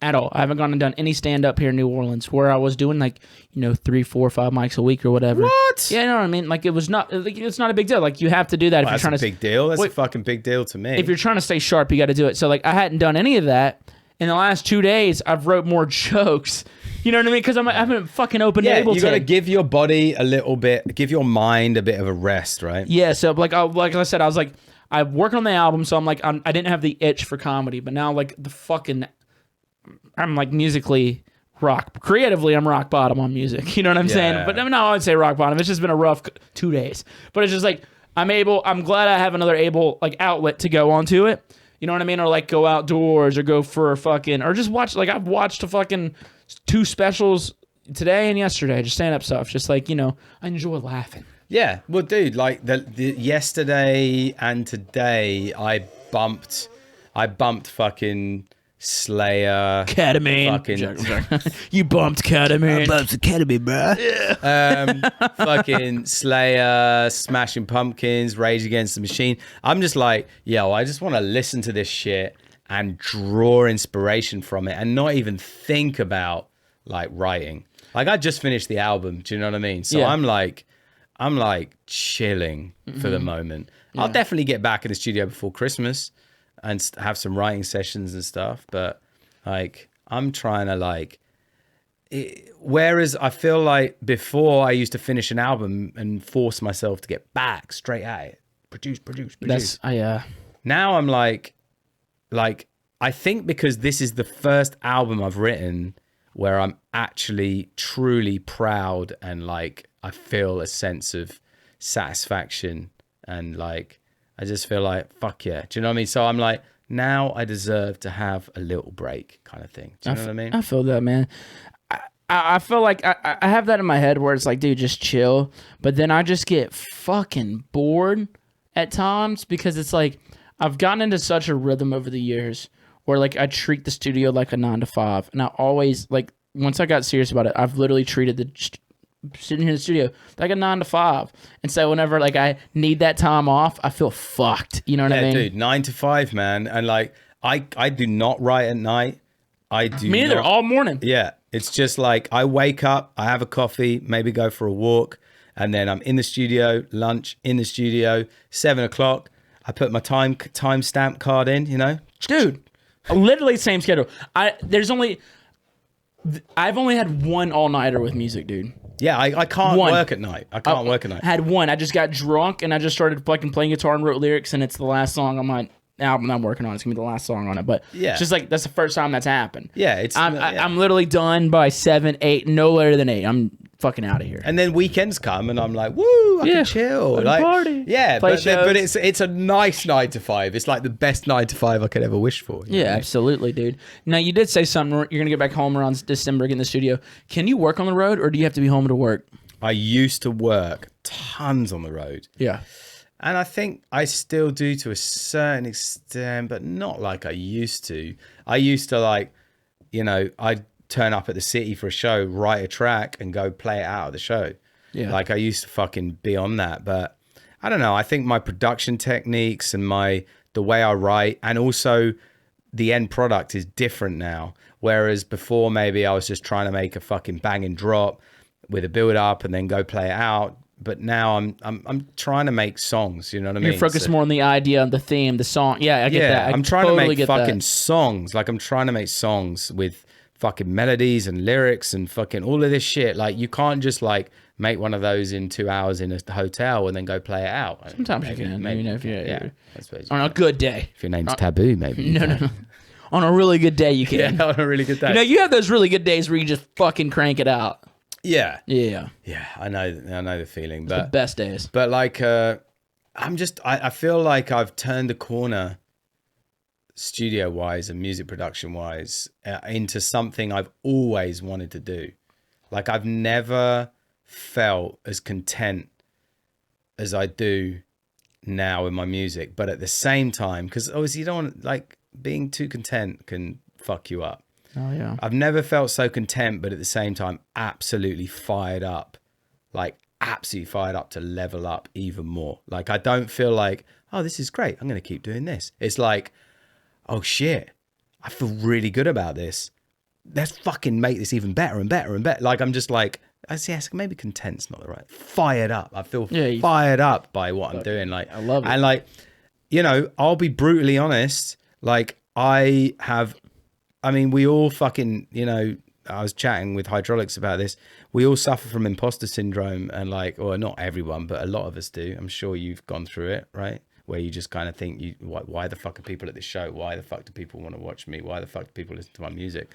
at all. I haven't gone and done any stand up here in New Orleans, where I was doing like, 3, 4, 5 mics a week or whatever. What? Yeah, you know what I mean? Like, it was not, like, it's not a big deal. Like, you have to do that if you're trying to. That's a big deal. That's a fucking big deal to me. If you're trying to stay sharp, you got to do it. So like, I hadn't done any of that. In the last 2 days, I've wrote more jokes. You know what I mean? Because I haven't fucking opened Ableton. You got to give your body a little bit, give your mind a bit of a rest, right? Yeah. So like I said, I was like, I'm working on the album, so I'm like, I didn't have the itch for comedy, but now like I'm like musically creatively, I'm rock bottom on music. You know what I'm saying? But no, I would say rock bottom. It's just been a rough 2 days. But it's just like I'm glad I have another outlet to go onto it. You know what I mean? Or like go outdoors or go for a fucking, or just watch, like I've watched a fucking 2 specials today and yesterday, just stand up stuff. Just like, I enjoy laughing. Yeah. Well, dude, like the yesterday and today I bumped fucking Slayer. Ketamine. Fucking You bumped ketamine. I bumped the ketamine, bro. Yeah. Fucking Slayer, Smashing Pumpkins, Rage Against the Machine. I'm just like, I just want to listen to this shit and draw inspiration from it and not even think about like writing. Like I just finished the album. Do you know what I mean? So I'm like chilling for the moment. Yeah. I'll definitely get back in the studio before Christmas and have some writing sessions and stuff, but like I'm trying to whereas I feel like before I used to finish an album and force myself to get back straight at it, produce. Now I'm like I think because this is the first album I've written where I'm actually truly proud and like I feel a sense of satisfaction and like I just feel like, fuck yeah. Do you know what I mean? So I'm like, now I deserve to have a little break kind of thing. Do you know what I mean? I feel that, man. I feel like I have that in my head where it's like, dude, just chill. But then I just get fucking bored at times because it's like, I've gotten into such a rhythm over the years where like I treat the studio like a 9 to 5. And I always, like, once I got serious about it, I've literally treated sitting here in the studio like a 9 to 5, and so whenever like I need that time off, I feel fucked. You know what I mean? Dude, 9 to 5, man. And like I do not write at night. Me neither. All morning. Yeah, it's just like I wake up, I have a coffee, maybe go for a walk, and then I'm in the studio. Lunch in the studio. 7 o'clock. I put my timestamp card in. Dude, literally same schedule. I've only had one all-nighter with music, dude. Yeah, I can't work at night. I can't work at night. I had one. I just got drunk and I just started fucking playing guitar and wrote lyrics, and it's the last song on my album I'm working on. It's gonna be the last song on it. But it's just like that's the first time that's happened. Yeah, I'm literally done by 7, 8, no later than 8. I'm fucking out of here. And then weekends come, and I'm like, woo, I can chill, like party. Yeah, Play but shows. it's a nice 9 to 5. It's like the best 9 to 5 I could ever wish for. Yeah, absolutely, dude. Now, you did say something. You're gonna get back home around December, get in the studio. Can you work on the road, or do you have to be home to work? I used to work tons on the road. Yeah. And I think I still do to a certain extent, but not like I used to. I used to I'd turn up at the city for a show, write a track, and go play it out of the show. Yeah. Like I used to fucking be on that. But I don't know. I think my production techniques and the way I write, and also the end product is different now. Whereas before, maybe I was just trying to make a fucking banging drop with a build up and then go play it out. But now I'm trying to make songs, you know what I mean? You're focused more on the idea, the theme, the song. Yeah, I get that. I'm trying to make fucking that. songs. Like I'm trying to make songs with fucking melodies and lyrics and fucking all of this shit. Like you can't just like make one of those in 2 hours in a hotel and then go play it out. Sometimes you can. Maybe. You know, if you're, Yeah, I suppose. on a good day. If your name's Taboo, maybe. you No, can. no. On a really good day, you can. Yeah, on a really good day. You know, you have those really good days where you just fucking crank it out. Yeah. Yeah. Yeah, I know the feeling. The But best days. But like, I feel like I've turned the corner studio wise and music production wise into something I've always wanted to do. Like I've never felt as content as I do now in my music. But at the same time, because obviously you don't want like being too content can fuck you up. Oh, yeah. I've never felt so content, but at the same time, absolutely fired up. Like, absolutely fired up to level up even more. Like, I don't feel like, oh, this is great. I'm going to keep doing this. It's like, oh, shit. I feel really good about this. Let's fucking make this even better and better and better. Like, I'm just like, yes, maybe content's not the right. Fired up. I feel fired up by what I'm doing. Like, I love it. And like, you know, I'll be brutally honest. Like, we all fucking, you know, I was chatting with Hydraulics about this. We all suffer from imposter syndrome and like, or not everyone, but a lot of us do. I'm sure you've gone through it, right? Where you just kind of think, why the fuck are people at this show? Why the fuck do people want to watch me? Why the fuck do people listen to my music?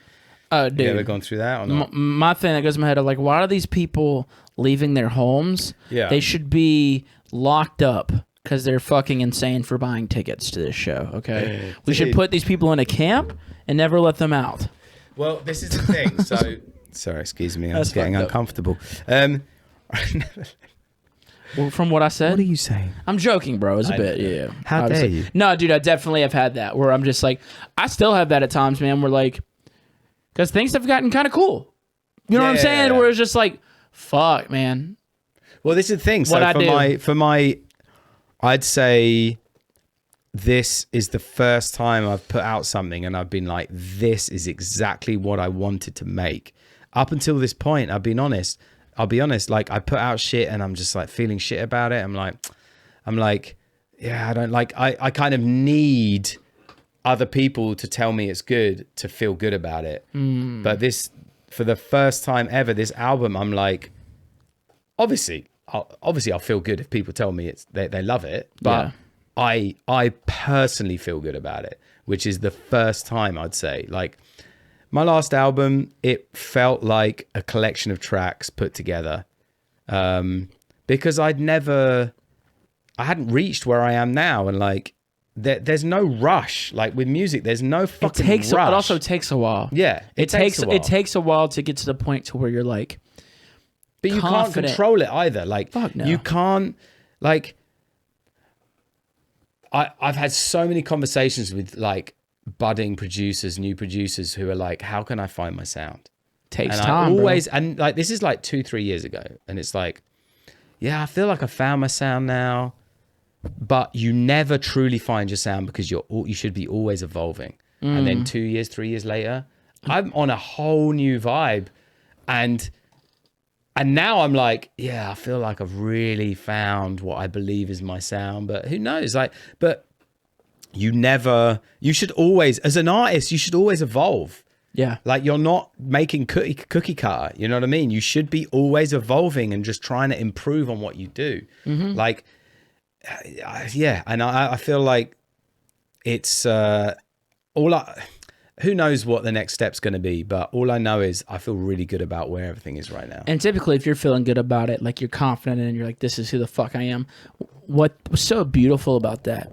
Oh, Have dude. you ever gone through that or not? My thing that goes in my head of like, why are these people leaving their homes? Yeah. They should be locked up because they're fucking insane for buying tickets to this show, okay? We should put these people in a camp and never let them out. Well, this is the thing. So, sorry, excuse me. I'm That's getting fucked up. uncomfortable. Well, from what I said, What are you saying? I'm joking, bro. It's a bit, yeah. How dare Obviously. you? No, dude, I definitely have had that where I'm just like, I still have that at times, man. Where like, because things have gotten kind of cool. You know what I'm saying? Yeah. Where it's just like, fuck, man. Well, this is the thing. So I'd say this is the first time I've put out something and I've been like, this is exactly what I wanted to make. Up until this point, I'll be honest, like I put out shit and I'm just like feeling shit about it. I'm like, yeah, I don't like, I kind of need other people to tell me it's good to feel good about it. But this, for the first time ever, this album, I'm like, obviously I'll feel good if people tell me they love it, but I personally feel good about it, which is the first time I'd say. Like my last album, it felt like a collection of tracks put together, because I hadn't reached where I am now, and like there's no rush. Like with music, there's no fucking rush. It also takes a while. Yeah, It takes a while to get to the point to where you're like, but you confident. can't control it either. Like, Fuck no. You can't, like, I've had so many conversations with like budding producers, new producers who are like, how can I find my sound? takes And time. I always, bro. and like, this is like 2-3 years ago. And it's like, yeah, I feel like I found my sound now, but you never truly find your sound because you should be always evolving. And then 2 years, 3 years later, I'm on a whole new vibe. And now I'm like, yeah, I feel like I've really found what I believe is my sound, but who knows? Like, but you should always, as an artist, you should always evolve. Yeah. Like you're not making cookie cutter. You know what I mean? You should be always evolving and just trying to improve on what you do. Like, yeah. And I feel like it's who knows what the next step's going to be, but all I know is I feel really good about where everything is right now. And typically, if you're feeling good about it, like you're confident and you're like, this is who the fuck I am. What was so beautiful about that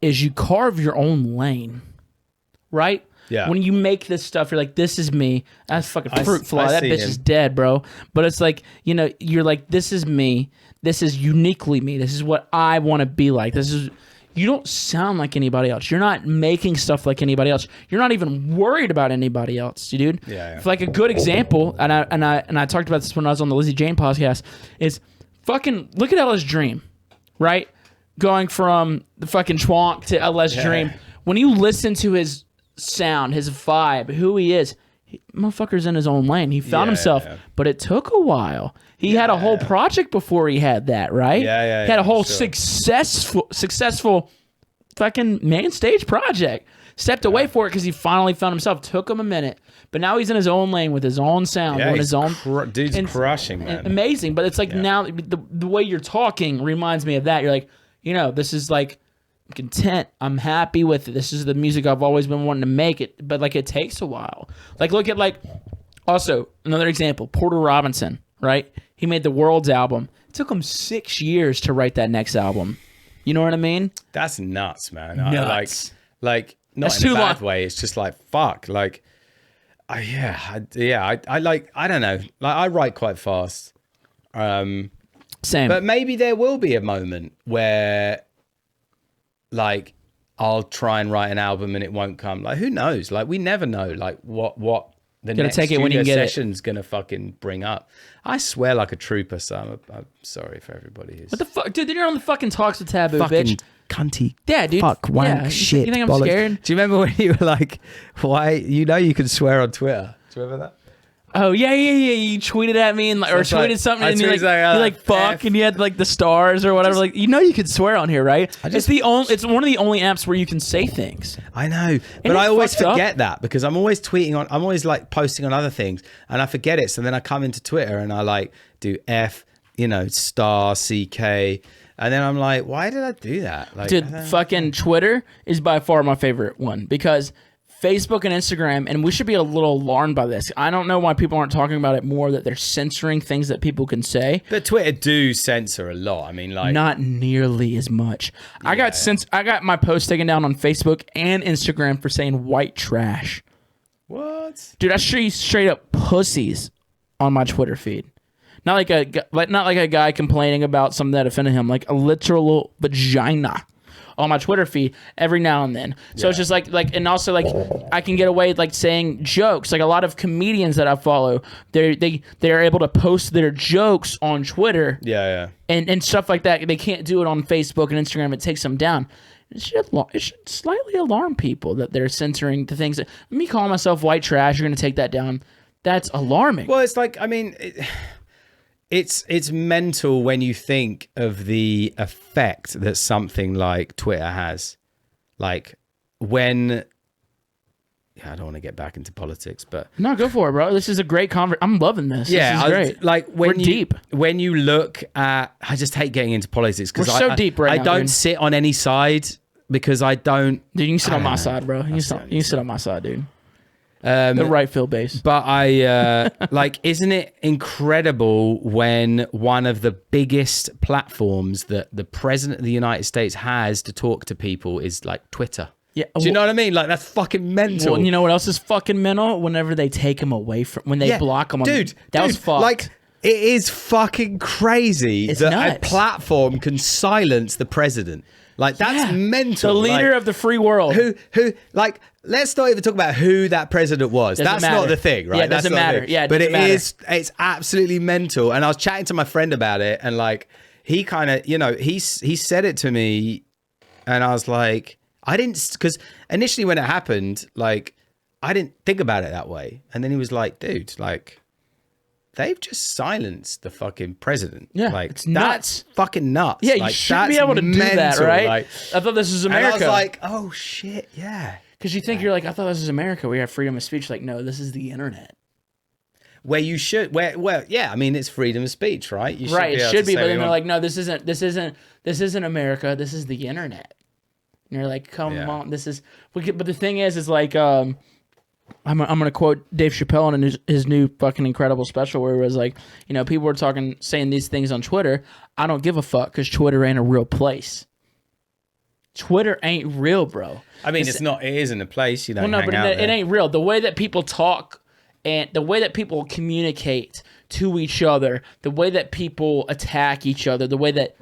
is you carve your own lane, right? Yeah. When you make this stuff, you're like, this is me. That's fucking fruit fly. I That see bitch him. is dead, bro. But it's like, you're like, this is me. This is uniquely me. This is what I want to be like. You don't sound like anybody else. You're not making stuff like anybody else. You're not even worried about anybody else, dude. Yeah. Like a good example, and I talked about this when I was on the Lizzie Jane podcast, is fucking look at LS Dream, right? Going from the fucking Schwank to LS Dream. When you listen to his sound, his vibe, who he is, motherfucker's in his own lane. He found himself, but it took a while. He had a whole project before he had that, right? He had a whole successful fucking main stage project. Stepped away for it because he finally found himself. Took him a minute, but now he's in his own lane with his own sound, doing his own. Dude's crushing, man. Amazing, but it's like now the way you're talking reminds me of that. You're like, this is like I'm content. I'm happy with it. This is the music I've always been wanting to make it, but like it takes a while. Like look at also another example, Porter Robinson, right? He made the World's album. It took him 6 years to write that next album. You know what I mean? That's nuts, man. Nuts. Like not That's in a too bad long. way. It's just like fuck. Like, I like I don't know. Like I write quite fast. Same. But maybe there will be a moment where, like, I'll try and write an album and it won't come. Like, who knows? Like, we never know. Like, what the next take it when you studio get it. session's gonna fucking bring up. I swear like a trooper, so I'm sorry for everybody who's what the fuck, dude? You're on the fucking Talks with Taboo, fucking bitch. cunty. Yeah, dude. Fuck, wank, Yeah. shit. You think I'm bollocks. scared? Do you remember when you were like, why? You can swear on Twitter. Do you remember that? Oh yeah. You tweeted at me or it's like- tweeted something, I and you're tweeted like fuck, F. and you had like the stars or whatever. Like you could swear on here, right? It's one of the only apps where you can say things. I know, but it I always fucked up? forget that because I'm always tweeting on, I'm always like posting on other things and I forget it. So then I come into Twitter and I like do F, star CK. And then I'm like, why did I do that? Like, Dude, fucking Twitter is by far my favorite one because Facebook and Instagram, and we should be a little alarmed by this. I don't know why people aren't talking about it more, that they're censoring things that people can say. But Twitter do censor a lot. I mean, like, Not nearly as much. I got my post taken down on Facebook and Instagram for saying white trash. what? Dude, I see straight up pussies on my Twitter feed. Not like a guy complaining about something that offended him, like a literal vagina on my Twitter feed every now and then. So it's just like, and also like I can get away with like saying jokes. Like a lot of comedians that I follow, they're able to post their jokes on Twitter. Yeah. And stuff like that. They can't do it on Facebook and Instagram. It takes them down. It should slightly alarm people that they're censoring the things. Let me call myself white trash. You're going to take that down. That's alarming. Well, it's like, I mean, it's mental when you think of the effect that something like Twitter has. Like when, I don't want to get back into politics, but No, go for it, bro. This is a great conversation. I'm loving this. This is great. Like when We're deep. When you look at, I just hate getting into politics because We're so deep right I now, don't dude. sit on any side because I don't. Dude, you can sit I on don't my know. side, bro. You can sit on my side, dude. Um, The right field base. But I like, isn't it incredible when one of the biggest platforms that the president of the United States has to talk to people is like Twitter? Yeah. Do you know what I mean? Like, that's fucking mental. Well, you know what else is fucking mental? Whenever they take him away from, when they block him on, dude, that was fucked. Like, it is fucking crazy It's that nuts. a platform can silence the president. Like, that's mental. the leader Like, of the free world. who, like, let's not even talk about who that president was. Doesn't That's matter. not the thing, right? Yeah, it That's doesn't not the matter. thing. Yeah, it but doesn't matter. it's absolutely mental. And I was chatting to my friend about it, and like, he kind of, he said it to me, and I was like, I didn't, because initially when it happened, like, I didn't think about it that way. And then he was like, dude, like, they've just silenced the fucking president. Yeah, like, it's that's nuts. fucking nuts. Yeah, you like, should be that's able to do that, mental. right? Like, I thought this was America. and I was like, oh shit, yeah. because you think you're like, I thought this was America. We have freedom of speech. Like, no, this is the internet. Where you should, where, yeah, I mean, it's freedom of speech, right? You Right, be it able should to be, say but what then you they're want. like, no, this isn't America. This is the internet. And you're like, come Yeah. on, this is. But the thing is like, I'm gonna quote Dave Chappelle in his new fucking incredible special where it was like, people were saying these things on Twitter. I don't give a fuck because Twitter ain't a real place. Twitter ain't real, bro. I mean, it isn't a place. You don't Well, no, hang but out it there. ain't real. The way that people talk and the way that people communicate to each other, the way that people attack each other, the way that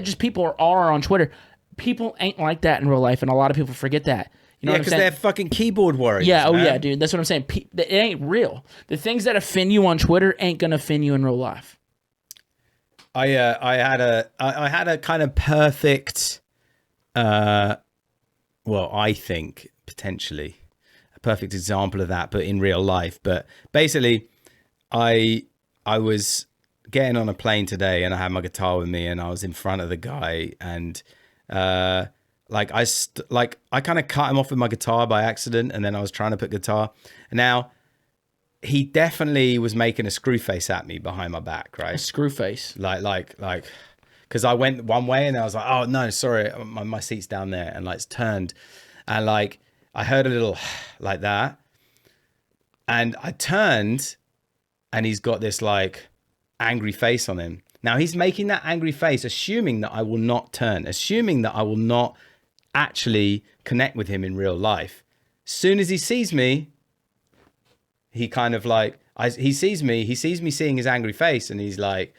just people are on Twitter, people ain't like that in real life, and a lot of people forget that. You know what I'm because saying? they're fucking keyboard warriors. Yeah, man. yeah, dude. That's what I'm saying. It ain't real. The things that offend you on Twitter ain't gonna offend you in real life. I had a kind of perfect, well, I think potentially a perfect example of that, but in real life. But basically, I was getting on a plane today, and I had my guitar with me, and I was in front of the guy, and I kind of cut him off with my guitar by accident, and then I was trying to put guitar. And now he definitely was making a screw face at me behind my back, right? A screw face. Like, because I went one way and I was like, oh no, sorry, my seat's down there, and it's turned, and like I heard a little like that, and I turned, and he's got this like angry face on him. Now he's making that angry face, assuming that I will not turn, assuming that I will not actually connect with him in real life. Soon as he sees me, he kind of like, he sees me seeing his angry face, and he's like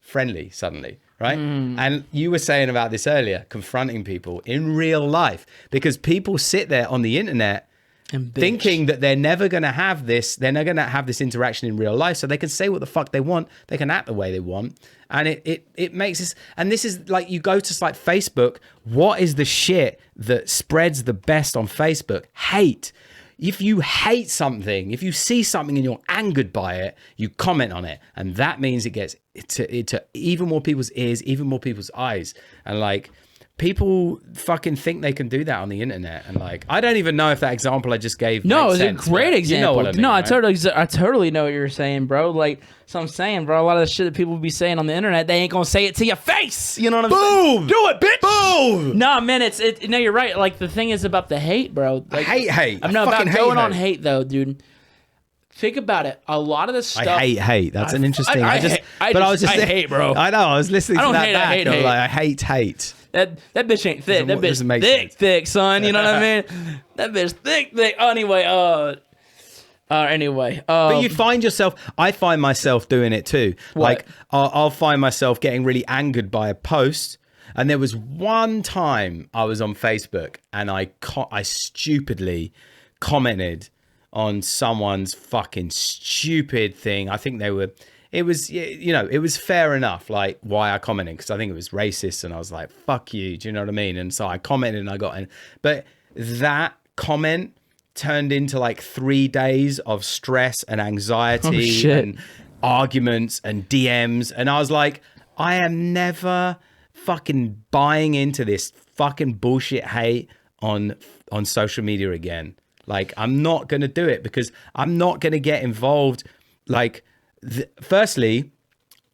friendly suddenly, right? And you were saying about this earlier, confronting people in real life, because people sit there on the internet And bitch. thinking that they're never going to have this interaction in real life, so they can say what the fuck they want, they can act the way they want, and it makes this. And this is like, you go to like Facebook, what is the shit that spreads the best on Facebook? Hate. If you hate something, if you see something and you're angered by it, you comment on it, and that means it gets to even more people's ears, even more people's eyes. And like, people fucking think they can do that on the internet, and like, I don't even know if that example I just gave. No, makes it's sense, a great but example. You know what I mean, No, right? I totally know what you're saying, bro. Like, so I'm saying, bro, a lot of the shit that people be saying on the internet, they ain't gonna say it to your face. You know what I'm saying? Boom! Do it, bitch. Boom! No, man, no, you're right. Like, the thing is about the hate, bro. Like, hate. I'm not I about fucking going hate on hate though, dude. Think about it. A lot of the stuff. I hate. That's an interesting. I hate, bro. I know. I was listening I to don't that hate, back. I hate, and I was hate. like, I hate. That bitch ain't thick. That bitch Doesn't make thick, sense. son. You know what I mean? That bitch thick. Oh, anyway. But you find yourself, I find myself doing it too. What? Like, I'll find myself getting really angered by a post. And there was one time I was on Facebook, and I stupidly commented on someone's fucking stupid thing. I think it was fair enough, like, why I commented, because I think it was racist, and I was like, fuck you, do you know what I mean? And so I commented, and I got in. But that comment turned into like 3 days of stress and anxiety shit. and arguments and DMs, and I was like, I am never fucking buying into this fucking bullshit hate on social media again. Like, I'm not gonna do it, because I'm not gonna get involved. Like, firstly,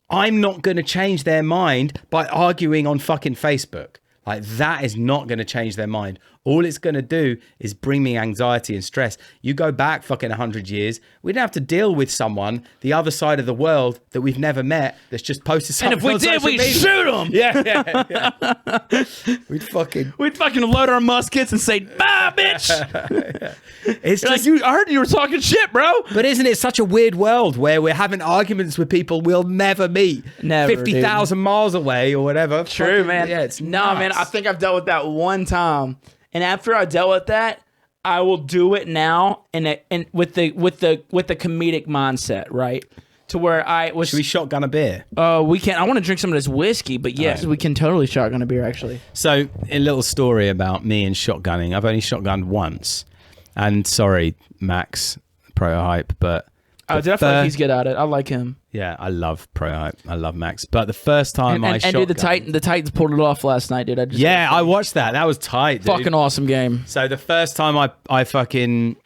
I'm not gonna change their mind by arguing on fucking Facebook. Like, that is not going to change their mind. All it's going to do is bring me anxiety and stress. You go back fucking 100 years, we'd have to deal with someone the other side of the world that we've never met that's just posted something. and if we on did, social we'd media. shoot them. Yeah. We'd fucking load our muskets and say, bye, bitch. It's You're just, like, I heard you were talking shit, bro. but isn't it such a weird world where we're having arguments with people we'll never meet, Never, 50,000 miles away or whatever? True, Fucking- man. Yeah, it's no, man. nuts. I think I've dealt with that one time, and after I dealt with that, I will do it now, and with the comedic mindset, right? To where I was. Should we shotgun a beer? We can. I want to drink some of this whiskey, but yes, Right. we can totally shotgun a beer. Actually, So, a little story about me and shotgunning. I've only shotgunned once. And sorry, Max, Pro Hype, but... I definitely think he's good at it. I like him. Yeah, I love Pro Hype. I love Max. But the first time I And shotgunned... dude, the Titans pulled it off last night, dude. I watched that. That was tight, dude. fucking awesome game. So the first time I fucking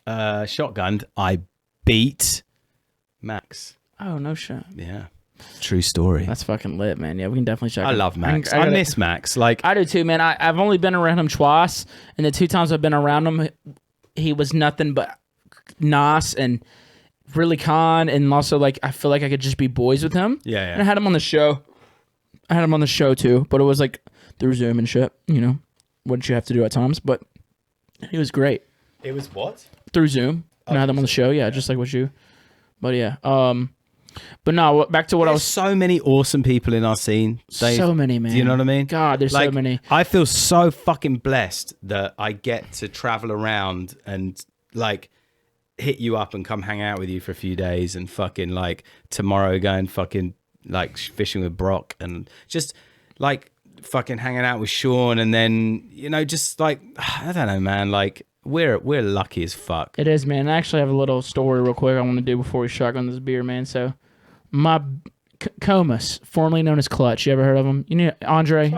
shotgunned, I beat Max. Oh, no shit. Yeah. True story. That's fucking lit, man. Yeah, we can definitely check. I him. love Max. I I gotta- miss Max. Like, I do too, man. I've only been around him twice, and the 2 times I've been around him, he was nothing but nice and really calm, and also like I feel like I could just be boys with him. Yeah, And I had him on the show. I had him on the show too, but it was like through Zoom and shit. You know, what you have to do at times, but he was great it was what? through Zoom. And I had him on the show, yeah, just like with you. But yeah, but no, back to what I There's was. so many awesome people in our scene. Dave. So many, man. Do you know what I mean? God, there's Like, so many. I feel so fucking blessed that I get to travel around and like hit you up and come hang out with you for a few days and fucking like tomorrow go and fucking like fishing with Brock and just like fucking hanging out with Sean and then, you know, just like, I don't know, man, like we're lucky as fuck. It is, man. I actually have a little story real quick I want to do before we shotgun this beer, man. So, my Comus, formerly known as Clutch. You ever heard of him? You know Andre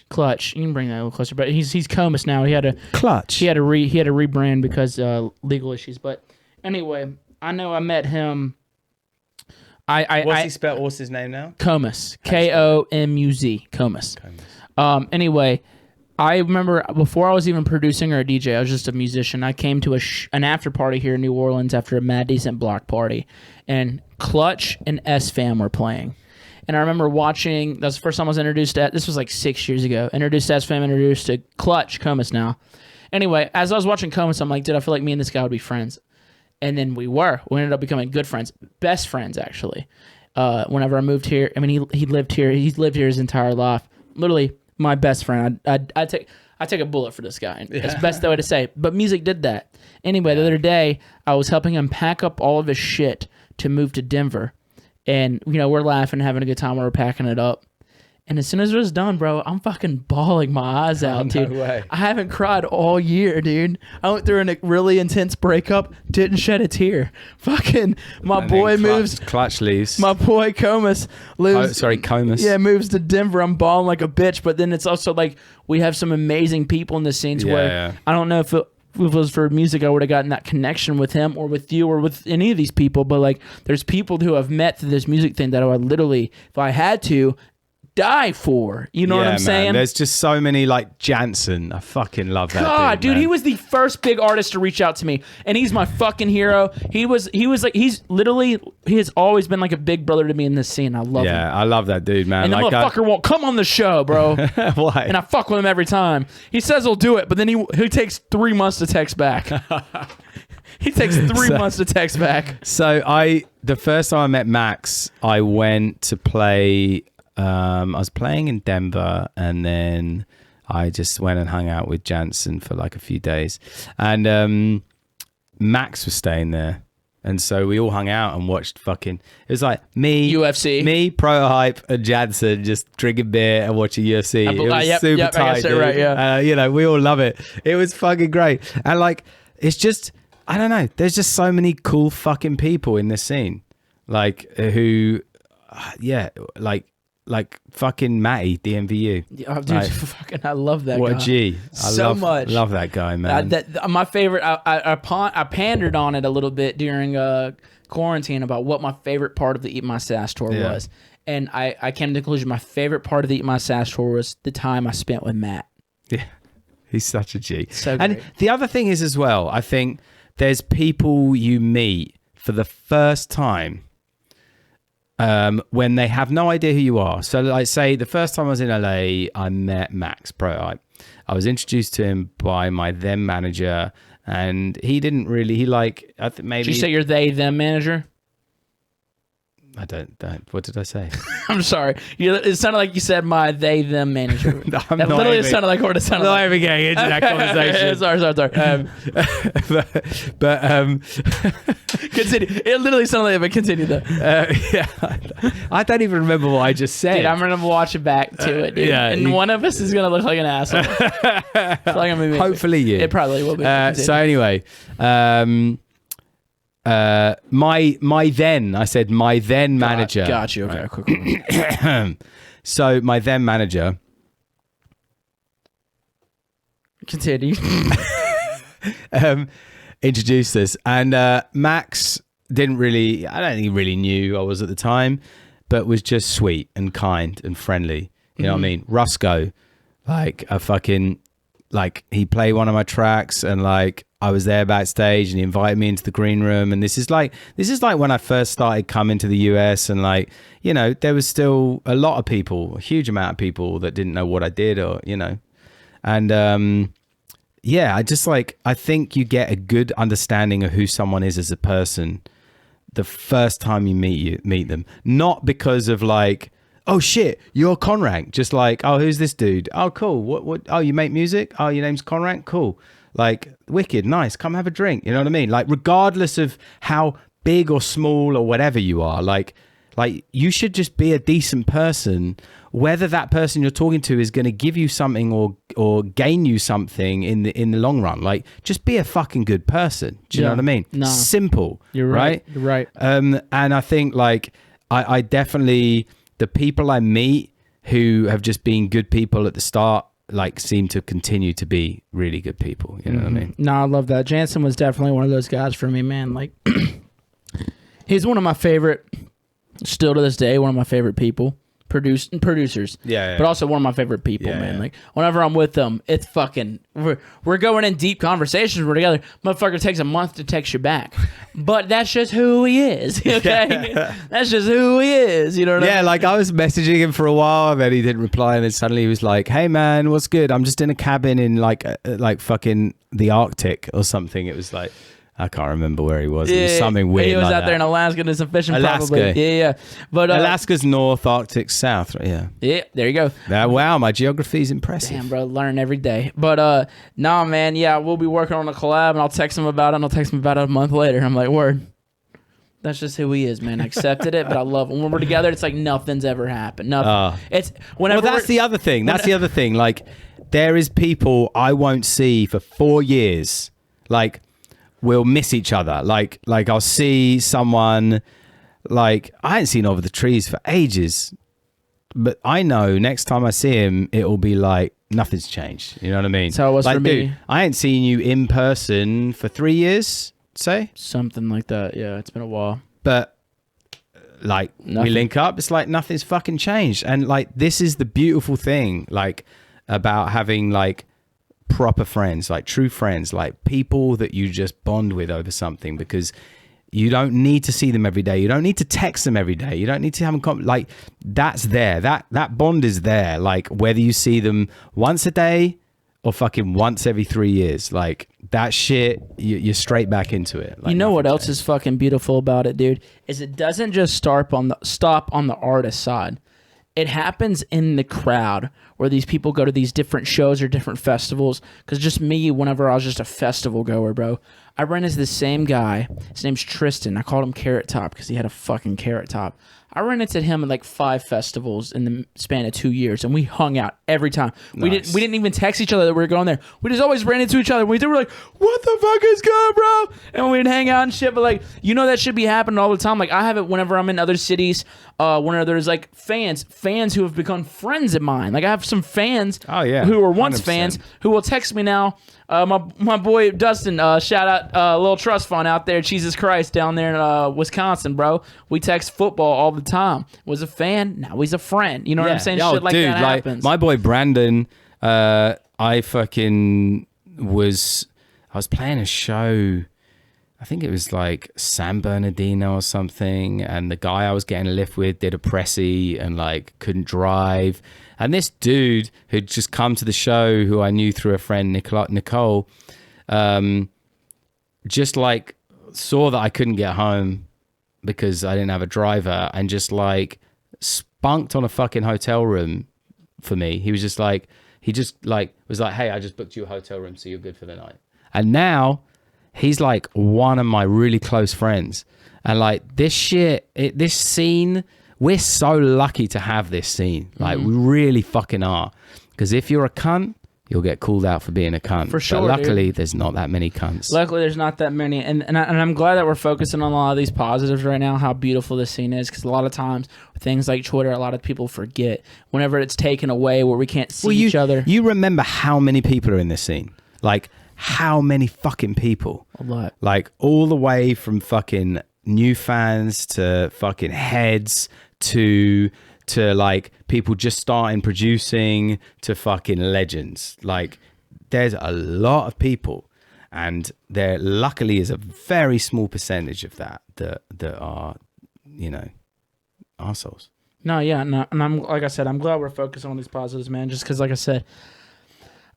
Clutch. You can bring that a little closer, but he's Comus now. He had to rebrand because legal issues. But anyway, I know I met him. What's his name now? Comus, Komuz, Comus. Anyway, I remember before I was even producing or a DJ, I was just a musician. I came to an after party here in New Orleans after a Mad Decent block party, and Clutch and S-Fam were playing. And I remember watching, that was the first time I was introduced to, this was like 6 years ago, introduced to S-Fam, introduced to Clutch, Comus now. Anyway, as I was watching Comus, I'm like, dude, I feel like me and this guy would be friends. And then we ended up becoming good friends, best friends actually. Whenever I moved here, I mean, he lived here, he's lived here his entire life. Literally, my best friend. I take a bullet for this guy. It's the best way to say. But music did that. Anyway, the other day I was helping him pack up all of his shit to move to Denver, and you know we're laughing, having a good time while we're packing it up. And as soon as it was done, bro, I'm fucking bawling my eyes out, dude. No way. I haven't cried all year, dude. I went through a really intense breakup, didn't shed a tear. Fucking my And boy then moves. Clutch leaves. My boy Comus lives. Comus. Yeah, moves to Denver. I'm balling like a bitch. But then it's also like we have some amazing people in the scenes where I don't know if it was for music, I would have gotten that connection with him or with you or with any of these people. But like, there's people who I've met through this music thing that I would literally, if I had to, die for. You know what I'm saying? There's just so many, like Jansen. I fucking love that. God, dude, man. he was the first big artist to reach out to me, and he's my fucking hero. He was like, he has always been like a big brother to me in this scene. I love him. Yeah, I love that dude, man. And the like, motherfucker won't come on the show, bro. why? And I fuck with him every time. He says he'll do it, but then he takes 3 months to text back. He takes 3 months to text back. So the first time I met Max, I went to play. I was playing in Denver, and then I just went and hung out with Jansen for like a few days, and Max was staying there, and so we all hung out and watched fucking. It was like me, UFC, me, Prohype, and Jansen just drinking beer and watching UFC. It was super tight, dude. Right, yeah. You know, we all love it. It was fucking great, and like it's just I don't know. There's just so many cool fucking people in this scene, like who, like fucking Matty, DMVU. Oh, dude, Like, fucking, I love that guy. what a G. Much. Love that guy, man. My favorite, I pandered on it a little bit during quarantine about what my favorite part of the Eat My Sass tour was. And I came to the conclusion my favorite part of the Eat My Sass tour was the time I spent with Matt. Yeah, he's such a G. So and great. the other thing is as well, I think there's people you meet for the first time when they have no idea who you are. So like say the first time I was in LA, I met Max Prohype. I was introduced to him by my then manager, and he didn't really, I think maybe. Did you say you're them manager? I don't. What did I say? I'm sorry. It sounded like you said my them manager. That literally sounded like what it sounded like. I'm not even getting into that conversation. sorry. But continue. It literally sounded like, but continue though. Yeah, I don't even remember what I just said. Dude, I'm gonna watch it back to it, dude. And one of us is gonna look like an asshole. Hopefully you. It probably will be. So anyway, my then manager. Got you. Okay, quick. So my then manager. Continue. Introduced us, and Max didn't really. I don't think he really knew who I was at the time. but was just sweet and kind and friendly. You know what I mean? Rusco, like a fucking, like he played one of my tracks and like I was there backstage and he invited me into the green room. And this is like when I first started coming to the US and like, you know, there was still a lot of people, a huge amount of people that didn't know what I did or, you know, and, yeah, I think you get a good understanding of who someone is as a person the first time you meet them, not because of like, oh shit, you're Conrank. Just like, oh, who's this dude? Oh, cool. What? Oh, you make music? Oh, your name's Conrank? Cool. Like, wicked, nice. Come have a drink. You know what I mean? Like, regardless of how big or small or whatever you are, like you should just be a decent person, whether that person you're talking to is going to give you something or gain you something in the long run. Like, just be a fucking good person. Do you know what I mean? No. Simple. You're right. You're right. And I think like I definitely, the people I meet who have just been good people at the start, like seem to continue to be really good people. You know what I mean? No, I love that. Jansen was definitely one of those guys for me, man. Like, he's one of my favorite, still to this day, one of my favorite people. Producers, yeah, but also one of my favorite people, man. Yeah. Like, whenever I'm with them, it's fucking, we're going in deep conversations. We're together. Motherfucker takes a month to text you back, but that's just who he is. Okay, that's just who he is. You know what I mean? Like I was messaging him for a while, and then he didn't reply, and then suddenly he was like, "Hey man, what's good? I'm just in a cabin in like fucking the Arctic or something." It was like, I can't remember where he was. It was something weird. He was like out there in that. Alaska and it's fishing. Alaska. Probably. Yeah. But Alaska's north, Arctic south. Right? Yeah. Yeah. There you go. Wow, my geography is impressive. Damn, bro, learn every day. But nah, man, yeah, we'll be working on a collab, and I'll text him about it, and I'll text him about it a month later. I'm like, word. That's just who he is, man. I accepted it, but I love him. When we're together, it's like nothing's ever happened. Nothing. It's whenever. Well, that's the other thing. That's the other thing. Like, there is people I won't see for 4 years. Like, we'll miss each other. Like I'll see someone, like I ain't seen Over the Trees for ages, but I know next time I see him, it will be like nothing's changed. You know what I mean? That's how it was like, for me. Dude, I ain't seen you in person for 3 years, say? Something like that. Yeah, it's been a while. But like Nothing. we link up, it's like nothing's fucking changed. And like, this is the beautiful thing, like about having like proper friends, like true friends, like people that you just bond with over something, because you don't need to see them every day. You don't need to text them every day. You don't need to have them like that's there. That bond is there. Like whether you see them once a day or fucking once every 3 years, like that shit, you're straight back into it. Like, you know what else changed. is fucking beautiful about it, dude? Is it doesn't just stop on the artist side. It happens in the crowd where these people go to these different shows or different festivals. Because just me, whenever I was just a festival goer, bro, I ran into the same guy. His name's Tristan. I called him Carrot Top because he had a fucking carrot top. I ran into him at like 5 festivals in the span of 2 years, and we hung out every time. Nice. We didn't even text each other that we were going there. We just always ran into each other. We were like, "What the fuck is good, bro?" And we'd hang out and shit. But like, you know, that should be happening all the time. Like I have it whenever I'm in other cities. Whenever there's like fans who have become friends of mine. Like I have some fans, who were once 100%. fans who will text me now. My boy Dustin, shout out Little Trust Fund out there, Jesus Christ, down there in Wisconsin, bro. We text football all the time. Was a fan, now he's a friend. You know what I'm saying? Yo, Shit like dude, that happens. My boy Brandon, I was playing a show. I think it was like San Bernardino or something, and the guy I was getting a lift with did a pressy and like couldn't drive. And this dude who'd just come to the show, who I knew through a friend, Nicole, just like saw that I couldn't get home because I didn't have a driver, and just like spunked on a fucking hotel room for me. He was just like, was like, "Hey, I just booked you a hotel room, so you're good for the night." And now he's like one of my really close friends. And like this shit, this scene, we're so lucky to have this scene. Like we really fucking are. Because if you're a cunt, you'll get called out for being a cunt. For sure, but luckily, there's not that many cunts. Luckily, there's not that many, and I'm glad that we're focusing on a lot of these positives right now. How beautiful this scene is, because a lot of times with things like Twitter, a lot of people forget whenever it's taken away where we can't see each other. You remember how many people are in this scene? Like how many fucking people? A lot. Like all the way from fucking new fans to fucking heads to like people just starting producing to fucking legends. Like there's a lot of people, and there luckily is a very small percentage of that are, you know, arseholes. No, yeah, no, and I'm like I said, I'm glad we're focused on these positives, man. Just because, like I said,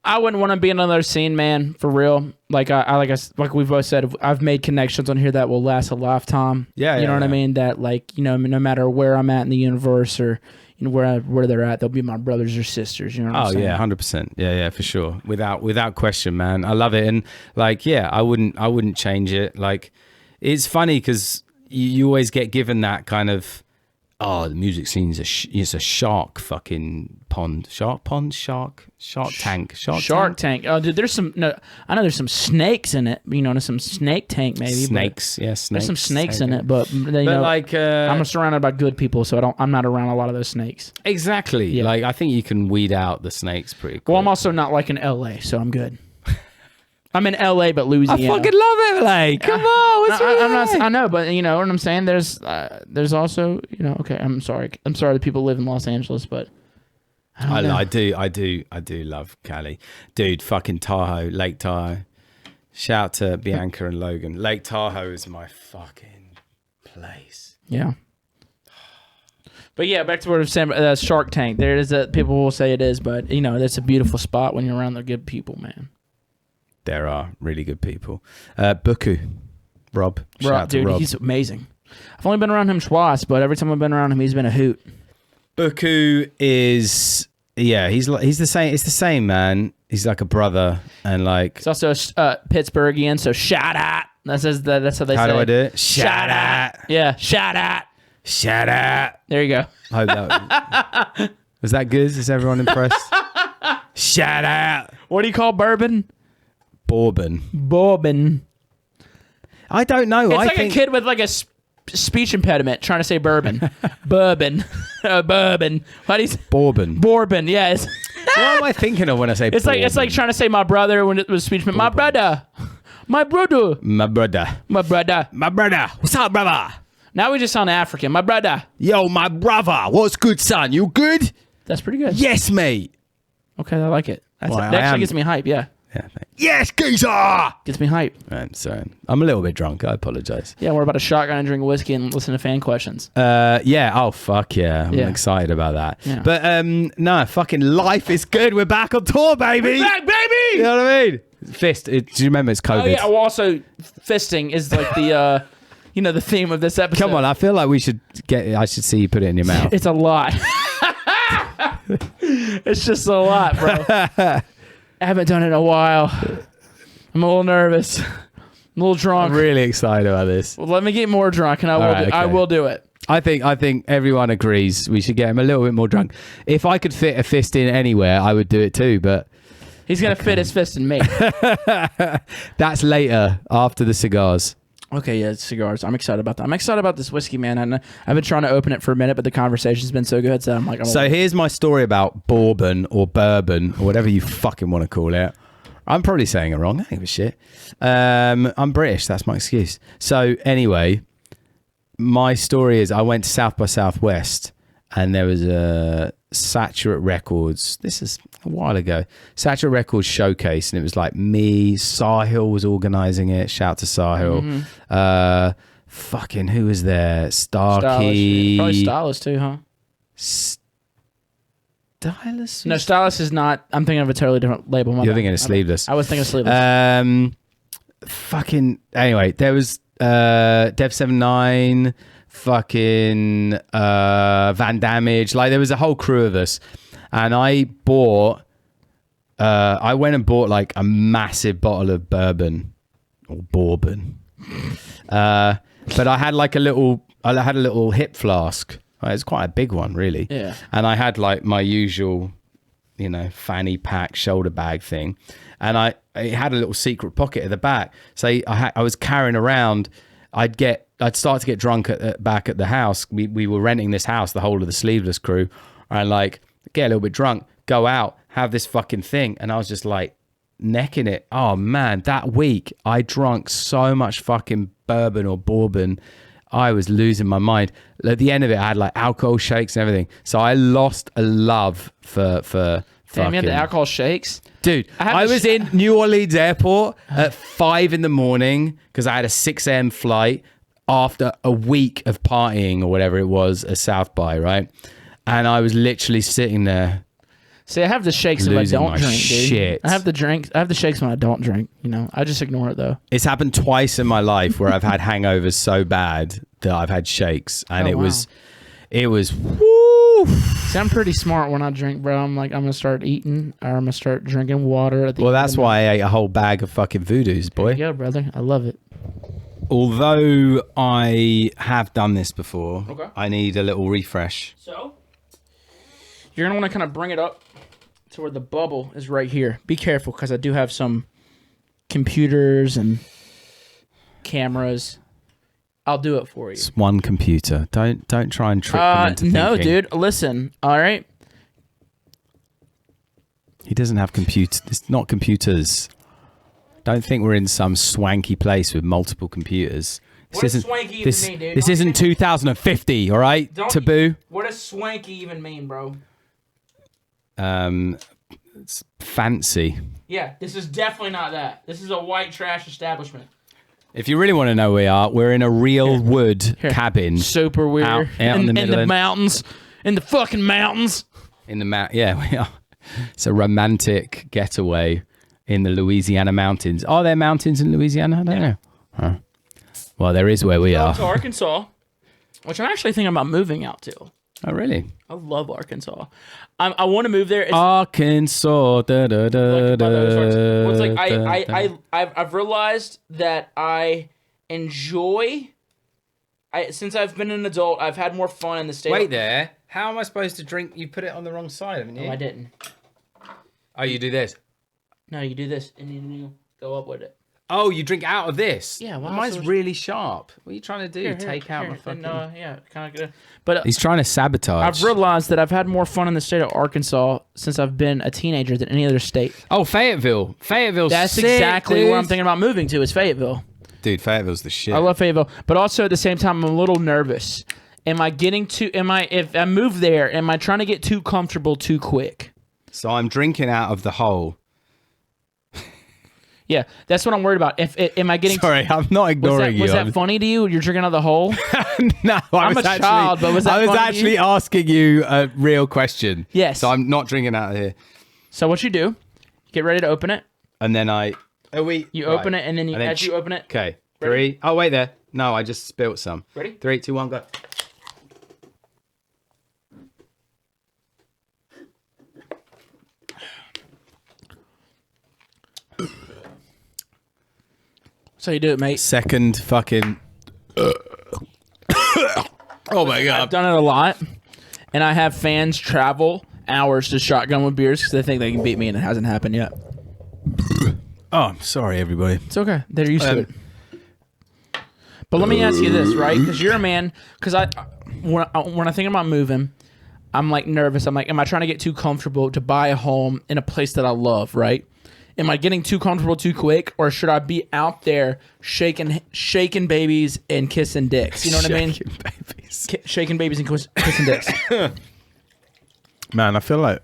I wouldn't want to be in another scene, man, for real. Like like we've both said, I've made connections on here that will last a lifetime. Yeah, you know what I mean. That like, you know, no matter where I'm at in the universe or you know where they're at, they'll be my brothers or sisters. You know what I'm saying? Yeah, 100%. Yeah, for sure, without question, man. I love it, and like, yeah, I wouldn't change it. Like, it's funny because you always get given that kind of, oh, the music scene's it's a shark fucking pond. Shark tank. Oh, dude, I know there's some snakes in it. You know, there's some snake tank maybe. Snakes, yeah, snakes. There's some snakes in it, but you know, like, I'm surrounded by good people, so I'm not around a lot of those snakes. Exactly. Yeah. Like, I think you can weed out the snakes pretty quick. Well, I'm also not like in LA, so I'm good. I'm in LA, but Louisiana. I fucking love it, like, come on. I know, but you know what I'm saying. There's also, you know. Okay, I'm sorry that people live in Los Angeles, but I do love Cali, dude. Fucking Tahoe, Lake Tahoe. Shout out to Bianca and Logan. Lake Tahoe is my fucking place. Yeah. But yeah, back to what I was saying. Shark Tank. There it is. People will say it is, but you know, that's a beautiful spot when you're around the good people, man. There are really good people. BOO, Rob, dude, he's amazing. I've only been around him twice, but every time I've been around him, he's been a hoot. BOO is, yeah, he's the same. It's the same, man. He's like a brother, and like he's also Pittsburghian. So shout out. That's how they say. How do I do it? Shout out. Yeah, shout out. Shout out. There you go. I hope that was that good. Is everyone impressed? Shout out. What do you call bourbon? Bourbon. I don't know. It's like a kid with like a speech impediment trying to say bourbon. Bourbon. Bourbon. How do you say? Bourbon. Yeah. What am I thinking of when I say? It's like trying to say my brother when it was speech impediment. My brother. What's up, brother? Now we just sound African. My brother. Yo, my brother. What's good, son? You good? That's pretty good. Yes, mate. Okay, I like it. That actually gets me hype. Yeah. Yeah, yes, geezer! Gets me hype. I'm sorry. I'm a little bit drunk. I apologize. Yeah, we're about to shotgun and drink whiskey and listen to fan questions. Yeah. Oh, fuck yeah. I'm excited about that. Yeah. But no, fucking life is good. We're back on tour, baby. We're back, baby! You know what I mean? Fist. Do you remember it's COVID? Oh, yeah. Well, also, fisting is like the, you know, the theme of this episode. Come on. I feel like I should see you put it in your mouth. It's a lot. It's just a lot, bro. I haven't done it in a while. I'm a little nervous. I'm a little drunk. I'm really excited about this. Well, let me get more drunk, and I will do it. I think everyone agrees we should get him a little bit more drunk. If I could fit a fist in anywhere, I would do it too. But he's gonna fit his fist in me. That's later after the cigars. Okay, yeah, cigars. I'm excited about that. I'm excited about this whiskey, man. And I've been trying to open it for a minute, but the conversation's been so good. So I'm like, so here's my story about bourbon or bourbon or whatever you fucking want to call it. I'm probably saying it wrong. I don't give a shit. I'm British. That's my excuse. So anyway, my story is I went to South by Southwest, and there was a Saturate Records. This is a while ago. Saturate Records showcase, and it was like me. Sahil was organising it. Shout to Sahil. Mm-hmm. Fucking who was there? Starkey. Probably Stylus too, huh? Stylus? No, Stylus is not. I'm thinking of a totally different label. You're thinking of Sleeveless. I was thinking of Sleeveless. Fucking. Anyway, there was Dev 79. Fucking Van Damage. Like, there was a whole crew of us, and I went and bought like a massive bottle of bourbon or bourbon, but I had like a little hip flask. It's quite a big one, really. Yeah. And I had like my usual, you know, fanny pack shoulder bag thing, and it had a little secret pocket at the back. So I was carrying around. I'd start to get drunk back at the house. We were renting this house, the whole of the Sleeveless crew, and like get a little bit drunk, go out, have this fucking thing, and I was just like necking it. Oh man, that week I drank so much fucking bourbon or bourbon. I was losing my mind. At the end of it, I had like alcohol shakes and everything. So I lost a love for Damn, you had fucking... the alcohol shakes? Dude, have I the was in New Orleans airport at 5 a.m. because I had a 6 a.m. flight after a week of partying or whatever it was at South by, right? And I was literally sitting there. See, I have the shakes if I Losing don't my drink, dude. shit. I have the shakes when I don't drink, you know. I just ignore it though. It's happened twice in my life where I've had hangovers so bad that I've had shakes. And Oh, it wow. was, woo. See, I'm pretty smart when I drink, bro. I'm like, I'm gonna start eating or I'm gonna start drinking water at the Well, end that's of the why I ate a whole bag of fucking Voodoos, boy. night. Yeah, brother. I love it. Although I have done this before, Okay. I need a little refresh. So you're gonna want to kind of bring it up to where the bubble is right here. Be careful because I do have some computers and cameras. I'll do it for you. It's one computer. Don't try and trick them into No, thinking. dude. Listen. All right. He doesn't have computers. It's not computers. Don't think we're in some swanky place with multiple computers. What does swanky even mean, dude? This Don't isn't even- 2050, all right? Don't- Taboo. What does swanky even mean, bro? It's fancy. Yeah, this is definitely not that. This is a white trash establishment. If you really want to know where we are, we're in a real wood cabin Super weird. Out in the in middle the of- mountains. In the fucking mountains. in the Yeah, we are. It's a romantic getaway in the Louisiana mountains. Are there mountains in Louisiana? I don't know. Huh. Well, there is where we are. To Arkansas, which I'm actually thinking about moving out to. Oh, really? I love Arkansas. I want to move there. It's Arkansas. Da, da, da, like, by those words. Well, it's like da, da. I've realized that I enjoy. Since I've been an adult, I've had more fun in the state. Wait there. How am I supposed to drink? You put it on the wrong side, haven't you? No, I didn't. Oh, you do this. No, you do this and you go up with it. Oh, you drink out of this. Yeah, well, mine's so- really sharp. What are you trying to do? Here, Take out here, my fucking. and, yeah, kind of good. But He's trying to sabotage. I've realized that I've had more fun in the state of Arkansas since I've been a teenager than any other state. Oh, Fayetteville. Fayetteville's That's sick, exactly dude. where I'm thinking about moving to. Is Fayetteville. Dude, Fayetteville's the shit. I love Fayetteville, but also at the same time, I'm a little nervous. If I move there, am I trying to get too comfortable too quick? So I'm drinking out of the hole. Yeah, that's what I'm worried about. Am I getting? Sorry, I'm not ignoring was you. that funny to you? You're drinking out of the hole. No, I'm a child, but was that I was funny to actually you? asking you a real question. Yes. So I'm not drinking out of here. So what you do? Get ready to open it. And then You open it, and then as you open it. Okay. Ready? 3. Oh, wait there. No, I just spilt some. Ready? 3, 2, 1, go. So you do it, mate. Second fucking. Oh my I've god. done it a lot, and I have fans travel hours to shotgun with beers because they think they can beat me, and it hasn't happened yet. Oh, I'm sorry, everybody. It's okay. They're used to it. But let me ask you this, right? Because you're a man. Because when I think about moving, I'm like nervous. I'm like, am I trying to get too comfortable to buy a home in a place that I love, right? Am I getting too comfortable too quick, or should I be out there shaking babies and kissing dicks? You know what I mean? Shaking babies. Shaking babies and kissing dicks. Man, I feel like.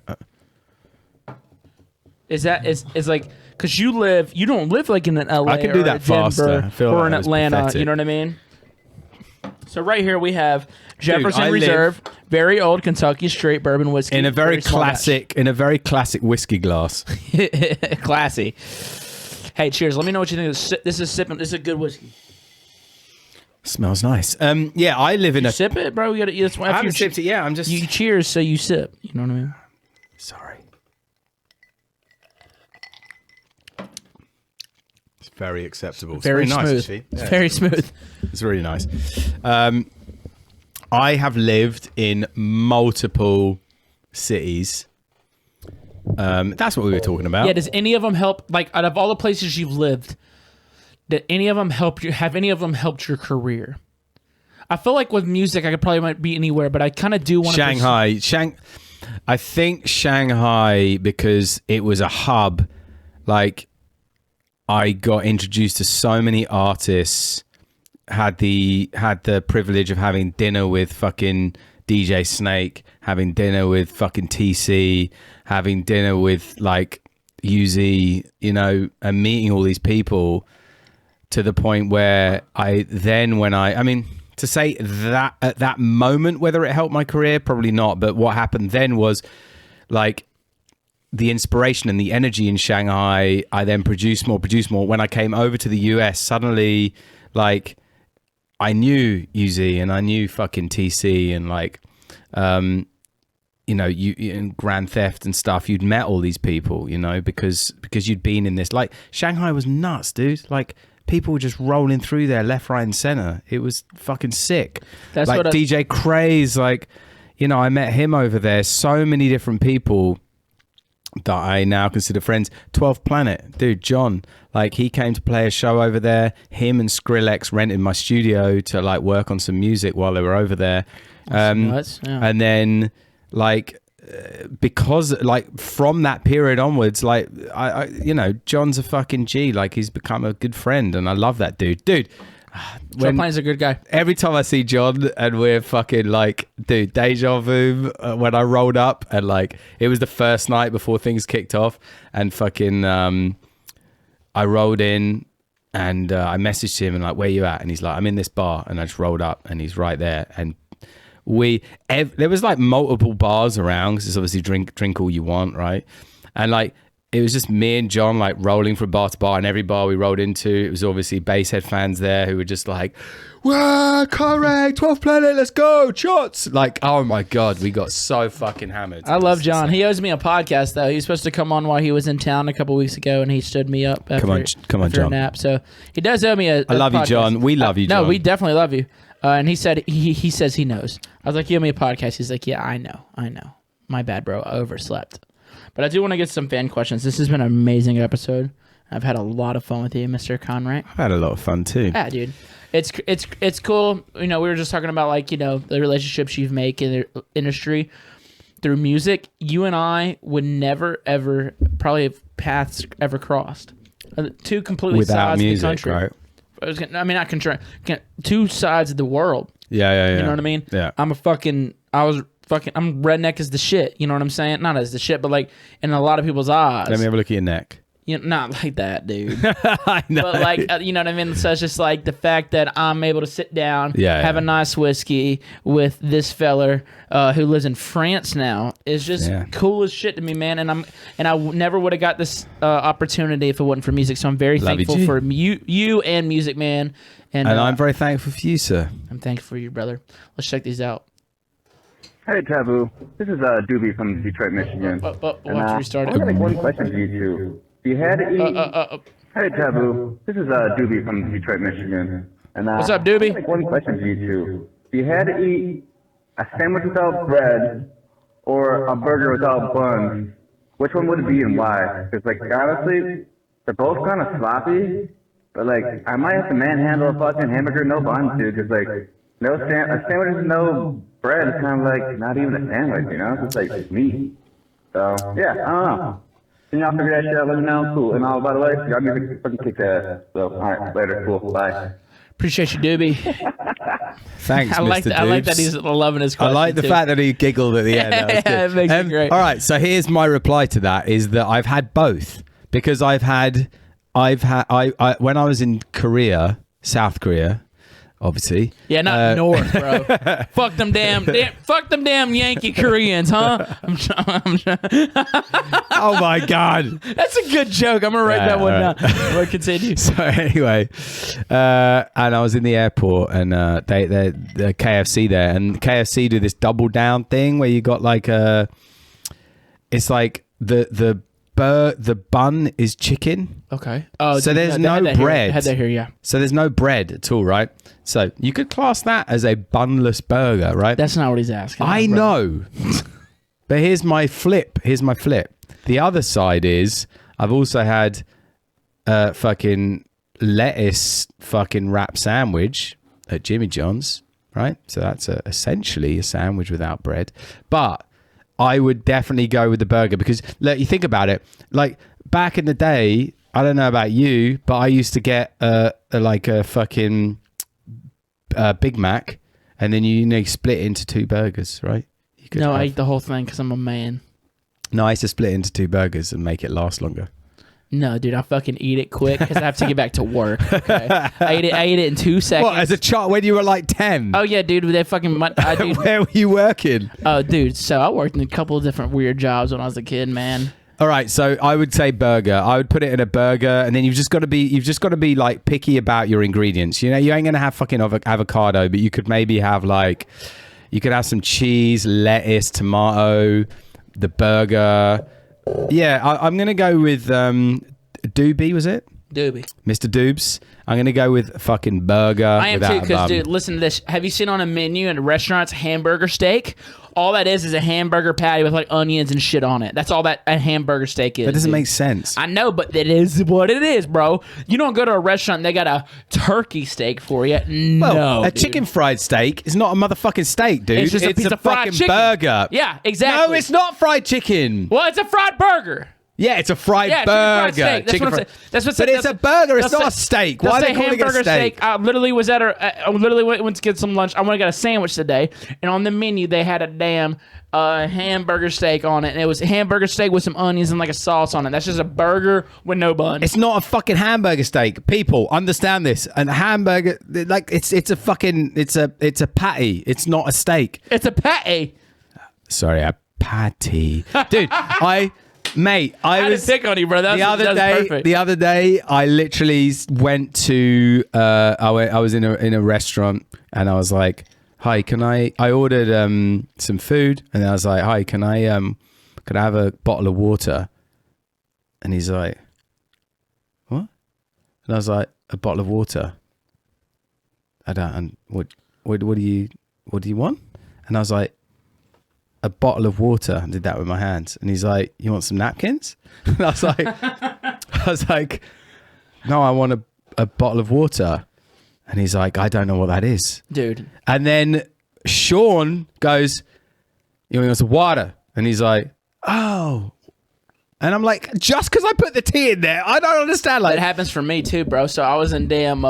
Is like because you don't live like in an LA I can do or that a Denver faster. I feel or like in that was Atlanta. pathetic. You know what I mean? So right here we have Jefferson I live- Reserve, very old Kentucky straight bourbon whiskey In a very small classic whiskey glass. batch. Classy. Hey, cheers! Let me know what you think. This is a good whiskey. Smells nice. Yeah, I live in a. Sip it, bro. You gotta. I haven't sipped it yet. I'm just. You cheers, so you sip. You know what I mean? Sorry. It's very acceptable. It's Very nice, smooth. actually. It's Yeah, very smooth. It's really nice. I have lived in multiple cities. That's what we were talking about. Yeah. Does any of them help? Like, out of all the places you've lived, did any of them help you? Have any of them helped your career? I feel like with music, I could probably might be anywhere, but I kind of do want to. Shanghai. I think Shanghai, because it was a hub. Like, I got introduced to so many artists had the privilege of having dinner with fucking DJ Snake, having dinner with fucking TC, having dinner with like Uzi, you know, and meeting all these people to the point where I mean, to say that at that moment, whether it helped my career, probably not. But what happened then was like the inspiration and the energy in Shanghai. I then produced more. When I came over to the US, suddenly like I knew Uzi and I knew fucking TC and like, you know, you in Grand Theft and stuff, you'd met all these people, you know, because you'd been in this, like Shanghai was nuts, dude. Like people were just rolling through there left, right and center. It was fucking sick. That's like what DJ Craze, like, you know, I met him over there. So many different people that I now consider friends. 12th Planet, dude, John, like he came to play a show over there. Him and Skrillex rented my studio to like work on some music while they were over there. Nuts. Yeah. And then like because like from that period onwards, like I you know, John's a fucking G. Like he's become a good friend and I love that dude. John Plane's a good guy. Every time I see John and we're fucking like, dude, deja vu when I rolled up and like it was the first night before things kicked off and fucking I rolled in and I messaged him and like, where you at? And he's like, I'm in this bar. And I just rolled up and he's right there. And there was like multiple bars around because it's obviously drink all you want, right? And like it was just me and John like rolling from bar to bar, and every bar we rolled into, it was obviously Basshead fans there who were just like, "Wow, Conrank, 12th Planet, let's go, shots!" Like, oh my god, we got so fucking hammered. I love John. He owes me a podcast though. He was supposed to come on while he was in town a couple weeks ago, and he stood me up after, come on, John. a nap. So he does owe me a I love podcast. you, John. We love you, John. No, we definitely love you. And he said he says he knows. I was like, you owe me a podcast. He's like, yeah, I know. My bad, bro. I overslept. But I do want to get some fan questions. This has been an amazing episode. I've had a lot of fun with you, Mr. Conrank. I've had a lot of fun too. Yeah, dude. It's cool. You know, we were just talking about like, you know, the relationships you've made in the industry through music. You and I would never, ever, probably have paths ever crossed. Two completely without sides music, of the country. right? Not country. Two sides of the world. Yeah. You know what I mean? Yeah. I'm redneck as the shit. You know what I'm saying? Not as the shit, but like in a lot of people's eyes. Let me have a look at your neck. You know, not like that, dude. I know. But like, you know what I mean? So it's just like the fact that I'm able to sit down, have a nice whiskey with this feller who lives in France now is just cool as shit to me, man. And I never would have got this opportunity if it wasn't for music. So I'm very thankful for you and music, man. And I'm very thankful for you, sir. I'm thankful for you, brother. Let's check these out. Hey, TVBOO. This is Doobie from Detroit, Michigan. We'll have to restart I got it. one question for you two. If you had to eat... Hey, TVBOO. This is Doobie from Detroit, Michigan. And What's up, Doobie? I got one question for you two. If you had to eat a sandwich without bread or a burger without buns, which one would it be and why? Because, like, honestly, they're both kind of sloppy, but, like, I might have to manhandle a fucking hamburger no buns, dude, because, like, a sandwich with no bread is kind of like not even a sandwich, you know? It's like meat. So, yeah, I don't know. Can y'all figure that shit out? Let me know. Cool. And all, by the way, y'all music fucking kick ass. So, all right, later. Cool. Bye. Appreciate you, Doobie. Thanks, Mr. Doobs. I like that he's loving his question. I like the fact that he giggled at the end. That was good. It makes it great. All right, so here's my reply to that: is that I've had both because I've had when I was in Korea, South Korea. Obviously. Yeah, not North, bro. Fuck them damn Yankee Koreans, huh? Oh my God. That's a good joke. I'm gonna write that one down. We'll continue. So anyway, and I was in the airport and the KFC there, and KFC do this double down thing where you got like it's like the bun is chicken. Okay. Oh, so there's no bread. I had that here, yeah. So there's no bread at all, right? So you could class that as a bunless burger, right? That's not what he's asking. I know. But here's my flip. The other side is I've also had fucking lettuce fucking wrap sandwich at Jimmy John's, right? So that's essentially a sandwich without bread. But I would definitely go with the burger because look, you think about it, like back in the day, I don't know about you, but I used to get a fucking Big Mac, and then you split it into 2 burgers, right? You could No, I have- ate the whole thing because I'm a man. No, I used to split it into 2 burgers and make it last longer. No, dude, I fucking eat it quick because I have to get back to work. Okay, I ate it in 2 seconds. What, as a child when you were like 10? Oh yeah, dude, they fucking. Dude, Where were you working? oh, dude. So I worked in a couple of different weird jobs when I was a kid, man. All right, so I would say burger. I would put it in a burger, and then you've just got to be like picky about your ingredients. You know, you ain't gonna have fucking avocado, but you could maybe have you could have some cheese, lettuce, tomato, the burger. Yeah, I'm gonna go with Doobie. Was it Doobie. Mr. Doobs? I'm gonna go with fucking burger. I am without too, a because bun. dude, listen to this. Have you seen on a menu in restaurants hamburger steak? All that is a hamburger patty with like onions and shit on it. That's all that a hamburger steak is. That doesn't dude. make sense. I know, but it is what it is, bro. You don't go to a restaurant and they got a turkey steak for you. Well, No, a dude. chicken fried steak is not a motherfucking steak, dude. It's just a piece of fried fucking chicken. burger. Yeah, exactly. No, it's not fried chicken. Well, it's a fried burger. Yeah, it's a fried Yeah, burger. chicken fried steak. That's what I'm saying. That's what. But it's a burger. It's they'll not a say- steak. they'll Why are say they calling it a hamburger steak? I literally was at I literally went to get some lunch. I want to get a sandwich today, and on the menu they had a damn hamburger steak on it, and it was hamburger steak with some onions and like a sauce on it. That's just a burger with no bun. It's not a fucking hamburger steak. People understand this. And a hamburger, like it's a fucking it's a patty. It's not a steak. It's a patty. Sorry, a patty, dude. Mate, I had was to pick on you, bro. That was perfect. The other day, I literally went to. I was in a restaurant, and I was like, "Hi, can I?" I ordered some food, and I was like, "Hi, can I have a bottle of water?" And he's like, "What?" And I was like, "A bottle of water." I don't. And what do you want? And I was like, a bottle of water. I did that with my hands, and he's like, "You want some napkins?" And I was like, "No, I want a bottle of water." And he's like, "I don't know what that is." Dude. And then Sean goes, "You want some water?" And he's like, "Oh." And I'm like, just because I put the tea in there, I don't understand. Like, That happens for me too, bro. So I was in damn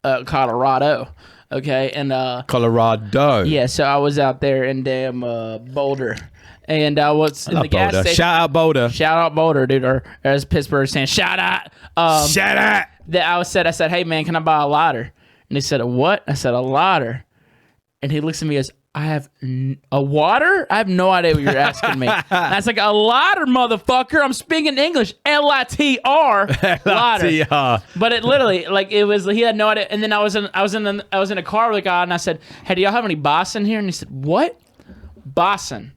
Colorado, okay, and Colorado. yeah, so I was out there in damn Boulder, and I was in the gas Boulder. station. Shout out Boulder. Shout out Boulder, dude, or as Pittsburgh saying, shout out. Shout out. That I said, hey man, can I buy a lighter? And he said, a what? I said, a lighter. And he looks at me and goes, I have a water? I have no idea what you're asking me. And I was like, a lighter, motherfucker. I'm speaking English. L-I-T-R. Lighter. But it literally, like, it was, he had no idea. And then I was in a car with a guy, and I said, hey, do y'all have any Boston here? And he said, what? Boston.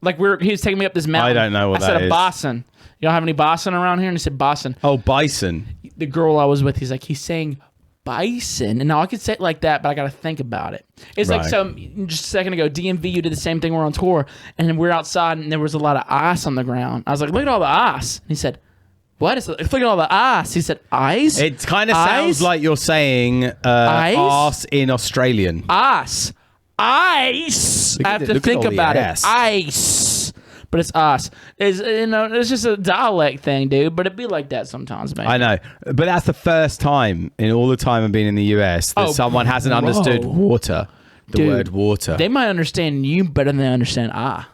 Like, he was taking me up this mountain. I don't know what I that said, is. a Boston. Y'all have any Boston around here? And he said, Boston. Oh, bison. The girl I was with, he's saying bison. And now I could say it like that, but I got to think about it. It's like, Right. so just a second ago, DMV, you did the same thing. We're on tour, and then we're outside, and there was a lot of ice on the ground. I was like, look at all the ice. And he said, what? Look at all the ice. He said, ice? It kind of sounds Ice? like you're saying arse in Australian. Ice. Ice. Look I at have the- to look at think all the about it. ass. Ice. But it's us. It's just a dialect thing, dude. But it'd be like that sometimes, man. I know, but that's the first time in all the time I've been in the US that Oh, someone hasn't bro. understood water. The Dude, word water. They might understand you better than they understand I.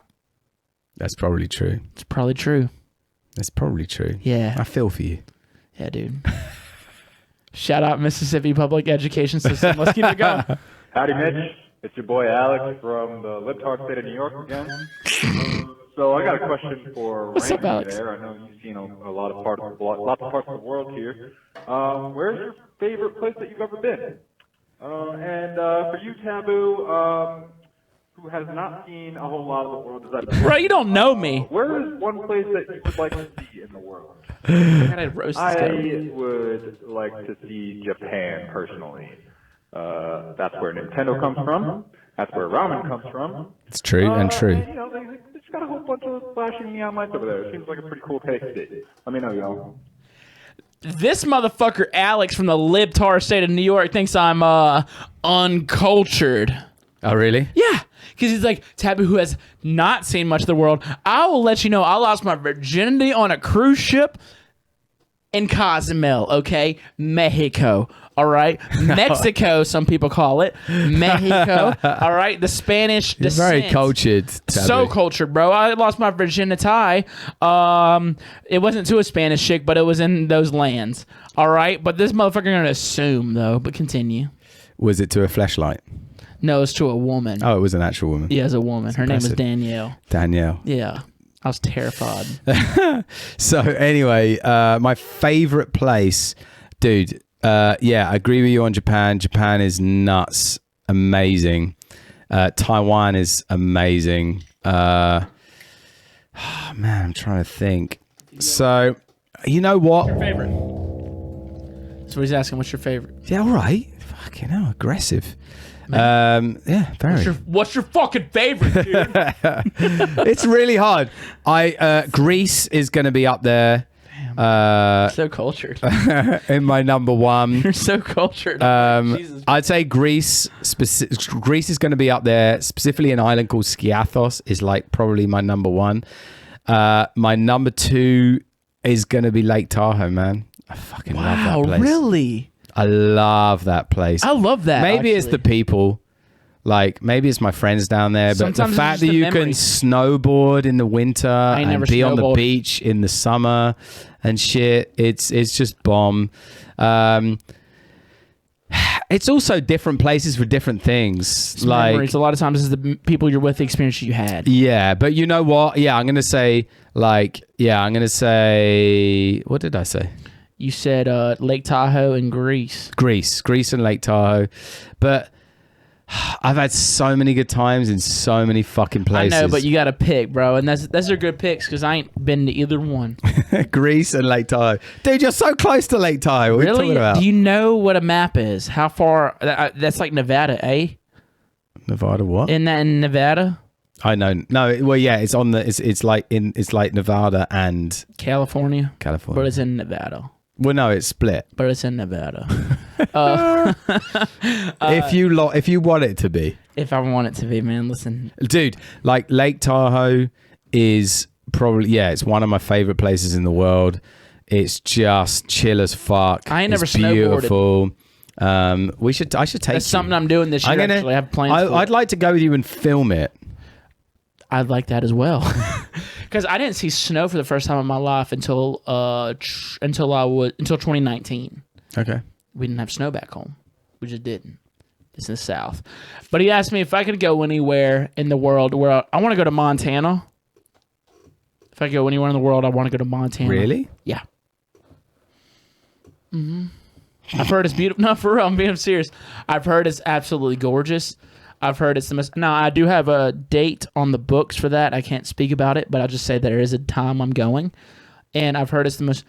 That's probably true. It's probably true. That's probably true. Yeah. I feel for you. Yeah, dude. Shout out Mississippi Public Education System. Let's keep it going. Howdy, Mitch. It's your boy Alex from the libtard state of New York again. So I got a question for What's up, Randy Alex? there. I know you've seen a lot of parts of the world here. Where's your favorite place that you've ever been? And for you, Taboo, who has not seen a whole lot of the world, does that Bro, you don't know me. where is one place that you would like to see in the world? I gotta roast this guy. I would like to see Japan personally. That's where Nintendo comes from. That's where ramen comes from. It's true and true. And, you know, they just got a whole bunch of flashing neon lights over there. It seems like a pretty cool place. Let me know, y'all. This motherfucker Alex from the libtard state of New York thinks I'm uncultured. Oh, really? Yeah, because he's like, Taboo, who has not seen much of the world. I will let you know I lost my virginity on a cruise ship in Cozumel, okay? Mexico, all right? Mexico, some people call it. Mexico, all right? The Spanish You're descent. very cultured. So Taboo. cultured, bro. I lost my virginity. It wasn't to a Spanish chick, but it was in those lands, all right? But this motherfucker gonna assume, though, but continue. Was it to a fleshlight? No, it's to a woman. Oh, it was an actual woman. Yeah, it's a woman. Her name was impressive. Danielle. Danielle. Yeah. I was terrified. So anyway, my favorite place, dude. Yeah, I agree with you on Japan. Japan is nuts, amazing. Taiwan is amazing. Man, I'm trying to think. So, you know what? Favorite? So he's asking, what's your favorite? Yeah, all right. Fucking hell, aggressive. Yeah, very. What's your fucking favorite, dude? It's really hard. Greece is going to be up there. So cultured. In my number one. You're so cultured. Jesus. I'd say Greece. Greece is going to be up there. Specifically, an island called Skiathos is like probably my number one. My number two is going to be Lake Tahoe, man. I fucking love that place. Really? I love that place. I love that. Maybe it's actually. the people. Like, maybe it's my friends down there, but Sometimes the it's fact just that the you can memories. snowboard in the winter ain't and never be on the snowboarded. beach in the summer and shit, it's just bomb. It's also different places for different things. It's like, memories. A lot of times it's the people you're with, the experience you had. yeah, but you know what? Yeah, I'm gonna say what did I say? You said Lake Tahoe and Greece. Greece and Lake Tahoe, but I've had so many good times in so many fucking places. I know, but you got to pick, bro. And those are good picks because I ain't been to either one. Greece and Lake Tahoe. Dude, you're so close to Lake Tahoe. What are you Really? talking about? Do you know what a map is? How far? That's like Nevada, eh? Nevada what? Isn't that in Nevada? I know. No, well, yeah, it's on the. It's like Nevada and California? California. But it's in Nevada. Well, no, it's split. But it's in Nevada. If you want it to be, If I want it to be, man, listen. dude, like Lake Tahoe is probably it's one of my favorite places in the world. It's just chill as fuck. I ain't never it's beautiful. I should take That's you. something I'm doing this year. Actually, I have plans for I'd it. like to go with you and film it. I'd like that as well. Because I didn't see snow for the first time in my life until 2019. Okay. We didn't have snow back home. We just didn't. It's in the South. But he asked me if I could go anywhere in the world where I want to go to Montana. If I go anywhere in the world, I want to go to Montana. Really? Yeah. I've heard it's beautiful. No, for real, I'm being serious. I've heard it's absolutely gorgeous. I've heard it's the most. Now, I do have a date on the books for that. I can't speak about it, but I'll just say there is a time I'm going. And I've heard it's the most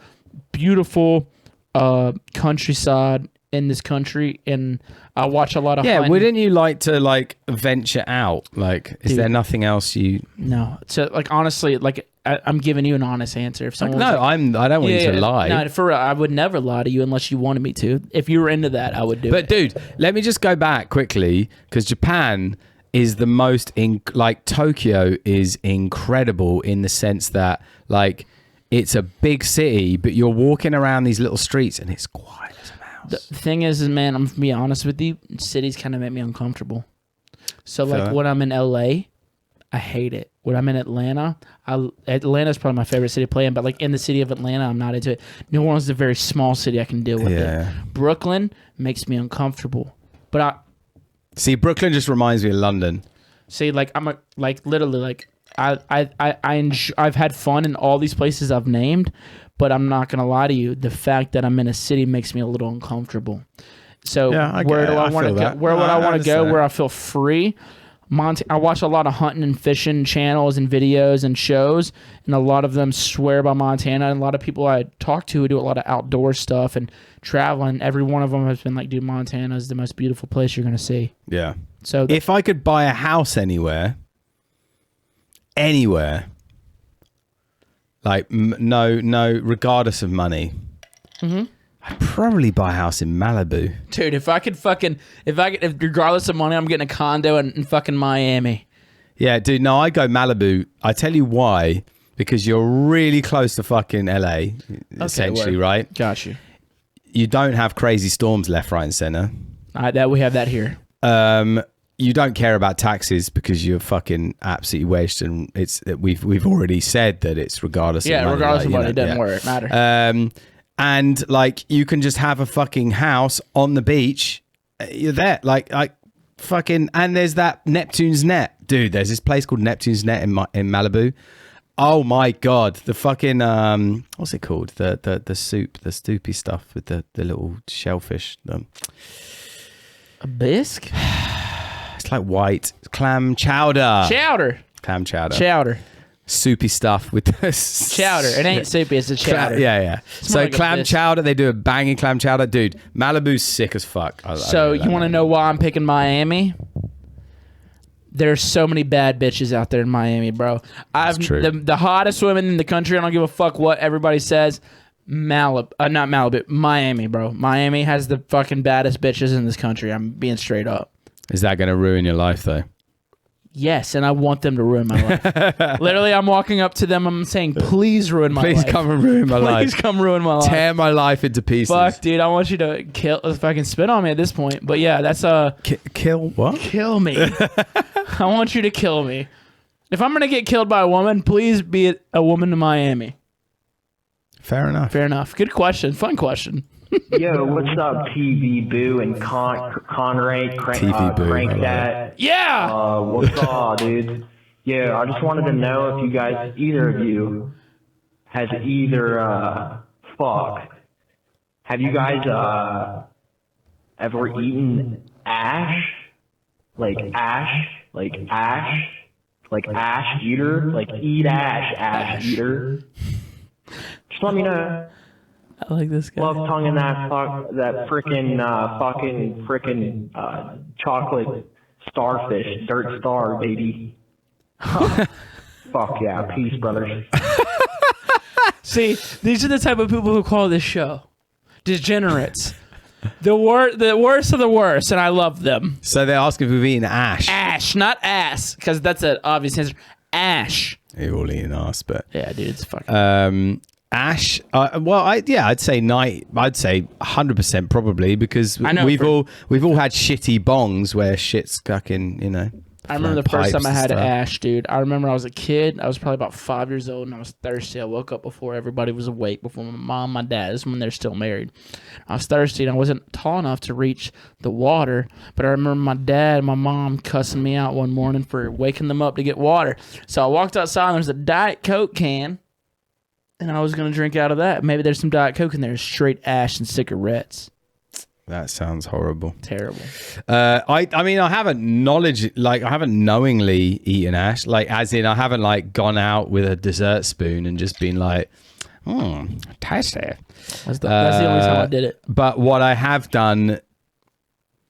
beautiful countryside in this country. And I watch a lot of hunting. Wouldn't you like to venture out? Like, is Dude. there nothing else you? No. So, honestly, I'm giving you an honest answer. If someone No, I don't want you to lie. No, for real, I would never lie to you unless you wanted me to. If you were into that, I would do it. But dude, let me just go back quickly because Japan is the most Tokyo is incredible in the sense that it's a big city, but you're walking around these little streets and it's quiet as a mouse. The thing is, man, I'm gonna be honest with you. Cities kind of make me uncomfortable. So Fair. when I'm in LA, I hate it. When I'm in Atlanta, Atlanta's probably my favorite city to play in. But in the city of Atlanta, I'm not into it. New Orleans is a very small city. I can deal with Yeah. it. Brooklyn makes me uncomfortable. But See, Brooklyn just reminds me of London. I've had fun in all these places I've named, but I'm not gonna lie to you. The fact that I'm in a city makes me a little uncomfortable. So Yeah, I where get do it. I I want to feel go? that. Where would No, I I want to go? understand. Where I feel free. I watch a lot of hunting and fishing channels and videos and shows, and a lot of them swear by Montana. And a lot of people I talk to who do a lot of outdoor stuff and traveling, every one of them has been like, dude, Montana is the most beautiful place you're gonna see. Yeah. So If I could buy a house anywhere, no, regardless of money, I'd probably buy a house in Malibu. dude, if regardless of money, I'm getting a condo in fucking Miami. Yeah, dude, no, I go Malibu. I tell you why. because you're really close to fucking LA, essentially, word. right? Got you. You don't have crazy storms left, right, and center. That we have that here. You don't care about taxes because you're fucking absolutely wedged, and we've already said that it's regardless. Yeah, of money, regardless of like, money, it doesn't matter. And like you can just have a fucking house on the beach. You're there, like fucking. And there's that Neptune's Net, dude. There's this place called Neptune's Net in Malibu. Oh my god, the fucking what's it called? The soup, the stoopy stuff with the little shellfish. A bisque? It's like white clam chowder. Clam chowder. Chowder. Soupy stuff with the Chowder. It ain't soupy, it's a chowder. Yeah. So like a clam bisque. chowder, they do a banging clam chowder. Dude, Malibu's sick as fuck. So you want to know why I'm picking Miami? There's so many bad bitches out there in Miami, bro. That's true. The hottest women in the country. I don't give a fuck what everybody says. Not Malibu, Miami, bro. Miami has the fucking baddest bitches in this country. I'm being straight up. Is that going to ruin your life, though? Yes, and I want them to ruin my life. Literally, I'm walking up to them. I'm saying, please ruin my life. Please come and ruin my life. Please come ruin my life. Tear my life into pieces. Fuck, dude. I want you to fucking spit on me at this point. But yeah, that's Kill what? kill me. I want you to kill me. If I'm going to get killed by a woman, please be a woman in Miami. Fair enough. Fair enough. Good question. Fun question. Yo, what's up, TVBOO and Conrank, TVBOO, Crank I that? Yeah. What's up, dude? Yeah, I just wanted to know if you guys, either of you, has either, have you guys, ever eaten ash? Like ash eater? Like eat ash eater? Just let me know. I like this guy. Love tongue in that frickin' chocolate starfish, dirt star, baby. Fuck yeah, peace, brothers. See, these are the type of people who call this show degenerates. The worst of the worst, and I love them. So they're asking if we've eaten ash. Ash, not ass, because that's an obvious answer. Ash. You've all eaten ass, but Yeah, dude, it's fucking. ash. I'd say 100% probably because I know, we've all had shitty bongs where shit's fucking, I remember the first time I had pipes and stuff. ash, dude. I remember I was a kid. I was probably about 5 years old, and I was thirsty. I woke up before everybody was awake, before my mom, my dad. This is when they're still married. I was thirsty, and I wasn't tall enough to reach the water. But I remember my dad and my mom cussing me out one morning for waking them up to get water. So I walked outside, and there's a Diet Coke can, and I was going to drink out of that. Maybe there's some Diet Coke in there. Straight ash and cigarettes. That sounds horrible. Terrible. I haven't knowingly eaten ash, like as in I haven't gone out with a dessert spoon and just been like, tasty. That's the only time I did it. But what I have done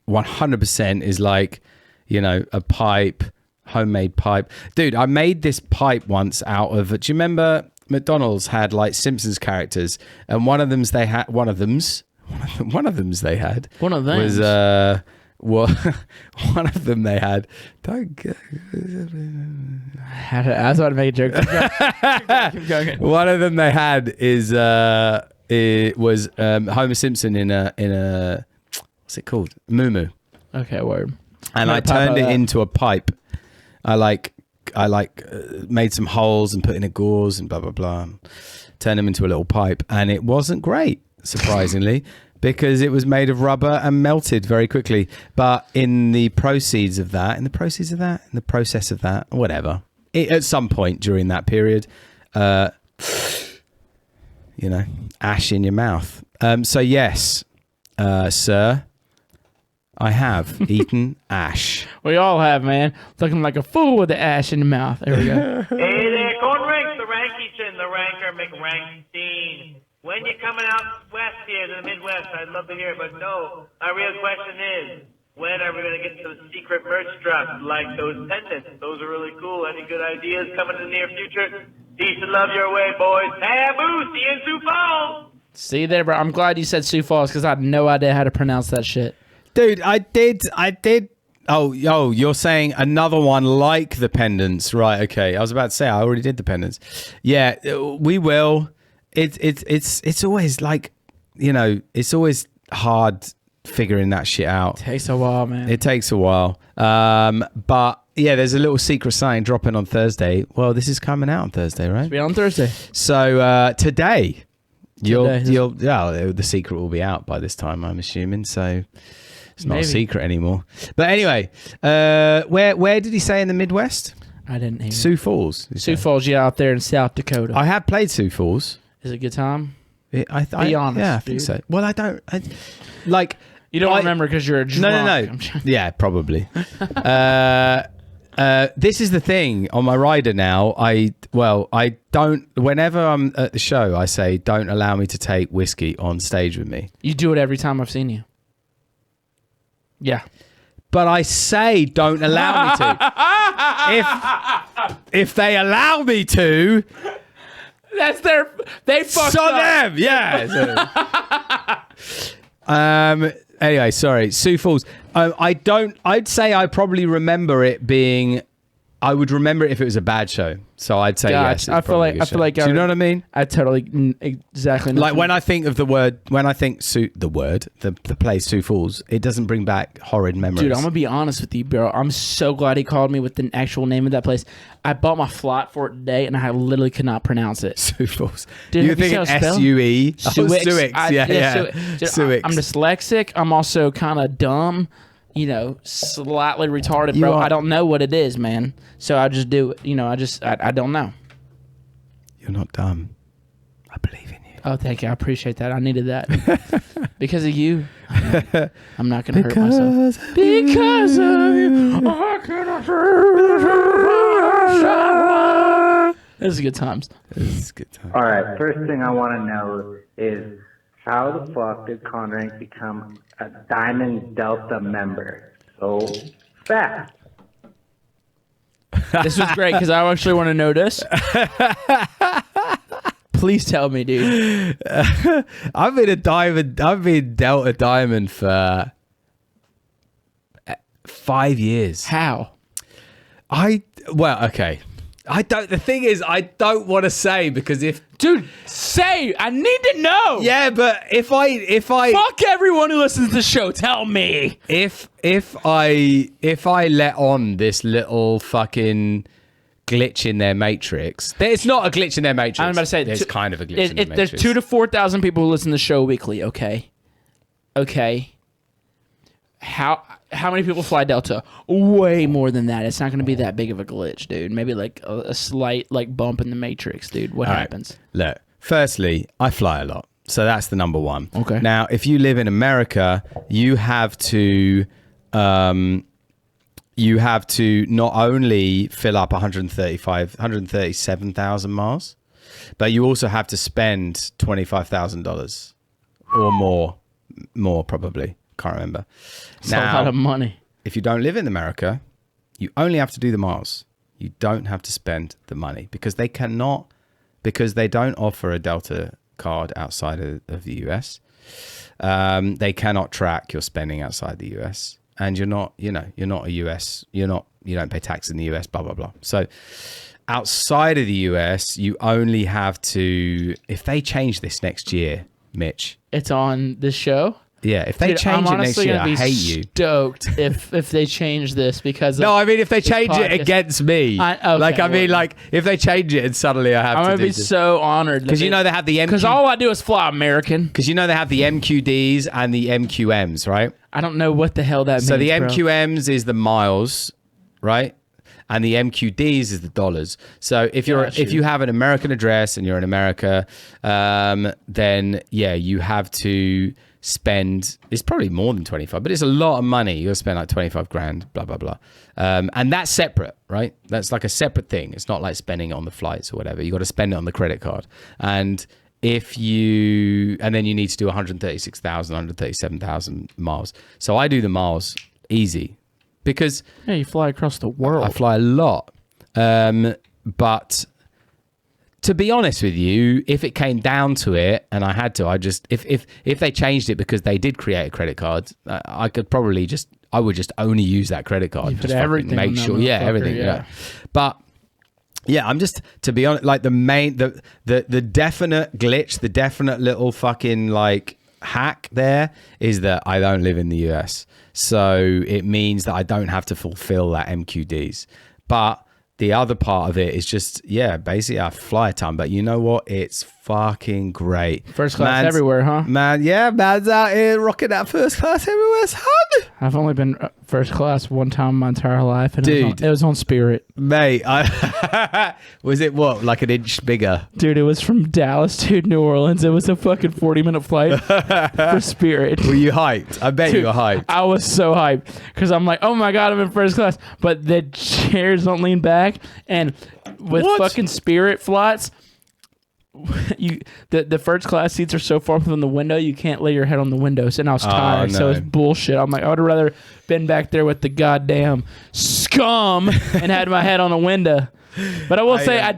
100% is a pipe, homemade pipe. Dude, I made this pipe once out of, do you remember McDonald's had Simpsons characters, and one of them they had was one of them they had. Don't go. I was about to make a joke. Keep going. One of them they had it was Homer Simpson in a what's it called? Moo. Okay, word. And I turned it into a pipe. I made some holes and put in a gauze and blah blah blah. Turned them into a little pipe, and it wasn't great, surprisingly, because it was made of rubber and melted very quickly. But in the process of that, whatever. At some point during that period, ash in your mouth. So yes, sir, I have eaten ash. We all have, man. Looking like a fool with the ash in the mouth. There we go. Hey there, Conrank, the Rankington, the Ranker McRankstein. When you coming out west here to the Midwest, I'd love to hear it, but no, my real question is, when are we going to get some secret merch drops like those pendants? Those are really cool. Any good ideas coming in the near future? Peace and love your way, boys. TVBOO, see you in Sioux Falls. See there, bro. I'm glad you said Sioux Falls because I had no idea how to pronounce that shit. Dude, I did Oh, you're saying another one like the pendants, right? Okay, I was about to say I already did the pendants. Yeah, we will. It's always like, it's always hard figuring that shit out. Takes a while, man. It takes a while. But yeah, there's a little secret sign dropping on Thursday. Well, this is coming out on Thursday, right? Be on Thursday. So today, the secret will be out by this time, I'm assuming. So it's not a secret anymore. But anyway, where did he say in the Midwest? I didn't hear. Sioux Falls. Sioux Falls, yeah, out there in South Dakota. I have played Sioux Falls. Is it a good time? Be honest. Yeah, I think so. Well, I don't like. You don't remember because you're a drunk. No. Yeah, probably. This is the thing on my rider now. I don't. Whenever I'm at the show, I say, "Don't allow me to take whiskey on stage with me." You do it every time I've seen you. Yeah. But I say, "Don't allow me to." If they allow me to, that's they fucked so up. them, yeah. Anyway, sorry, Sioux Falls. I'd say I probably remember it being. I would remember it if it was a bad show. So I'd say yes. I feel like Do you know what I mean? I totally exactly know. Like when I think of the place Sioux Falls, it doesn't bring back horrid memories. Dude, I'm gonna be honest with you, bro. I'm so glad he called me with the actual name of that place. I bought my flight for it today, and I literally could not pronounce it. Sioux Falls. Dude, you think S-U-E? Suix. Yeah. Suix. I'm dyslexic. I'm also kind of dumb. Slightly retarded, bro. I don't know what it is, man. So I just do it. I don't know. You're not dumb. I believe in you. Oh, thank you. I appreciate that. I needed that. Because of you, I'm not going to hurt myself. Because of you, I cannot hurt. This is good times. All right, first thing I want to know is how the fuck did Conrank become a Diamond Delta member so fast? This was great because I actually want to know this. Please tell me, dude. I've been dealt a diamond for 5 years. How? Okay. The thing is, I don't want to say because dude, say, I need to know. Yeah, but if I fuck everyone who listens to the show, tell me. If I let on this little fucking glitch in their matrix, it's not a glitch in their matrix. I'm about to say there's kind of a glitch in the matrix. There's 2,000 to 4,000 people who listen to the show weekly. Okay. How many people fly Delta? Way more than that. It's not going to be that big of a glitch, dude. Maybe like a slight bump in the matrix, dude. What happens? Right. Look, firstly, I fly a lot. So that's the number one. Okay. Now, if you live in America, you have to not only fill up 137,000 miles, but you also have to spend $25,000 or more probably. Can't remember. It's a lot of money. If you don't live in America, you only have to do the miles. You don't have to spend the money because they don't offer a Delta card outside of the US. They cannot track your spending outside the US, and you're not a US. You don't pay tax in the US. Blah blah blah. So outside of the US, you only have to. If they change this next year, Mitch, it's on this show. Yeah, if they change it next year, I hate you. Stoked if they change this because no, I mean if they change it against me, if they change it and suddenly I have I'm to. gonna be so honored because they have the because all I do is fly American. Because they have the MQDs and the MQMs, right? I don't know what the hell that means. So the MQMs is the miles, right? And the MQDs is the dollars. So if you have an American address and you're in America, then yeah, you have to spend, it's probably more than 25, but it's a lot of money. You'll spend like 25 grand, blah, blah, blah. And that's separate, right? That's like a separate thing. It's not like spending it on the flights or whatever. You got to spend it on the credit card. And then you need to do 136,000, 137,000 miles. So I do the miles easy because you fly across the world. I fly a lot. But to be honest with you, if it came down to it and I had to, if they changed it because they did create a credit card, I could probably just I would just only use that credit card. You put Just fucking everything make on that sure, motherfucker, everything. yeah. Yeah. But yeah, I'm just, to be honest, like the definite glitch, the definite little fucking like hack there is that I don't live in the US. So it means that I don't have to fulfill that MQDs. But the other part of it is just, basically I fly a ton. But you know what? It's fucking great. First class everywhere, huh? Man's out here rocking that first class everywhere, son. I've only been first class one time in my entire life, and Dude. it was on Spirit. Mate, was it what, like an inch bigger? Dude, it was from Dallas to New Orleans. It was a fucking 40-minute flight for Spirit. Were you hyped? I bet you were hyped. I was so hyped because I'm like, oh my God, I'm in first class. But the chairs don't lean back. And with fucking Spirit flights, the first class seats are so far from the window, you can't lay your head on the windows. And I was tired, so it's bullshit. I'm like, I would have rather been back there with the goddamn scum and had my head on a window. But I will say, I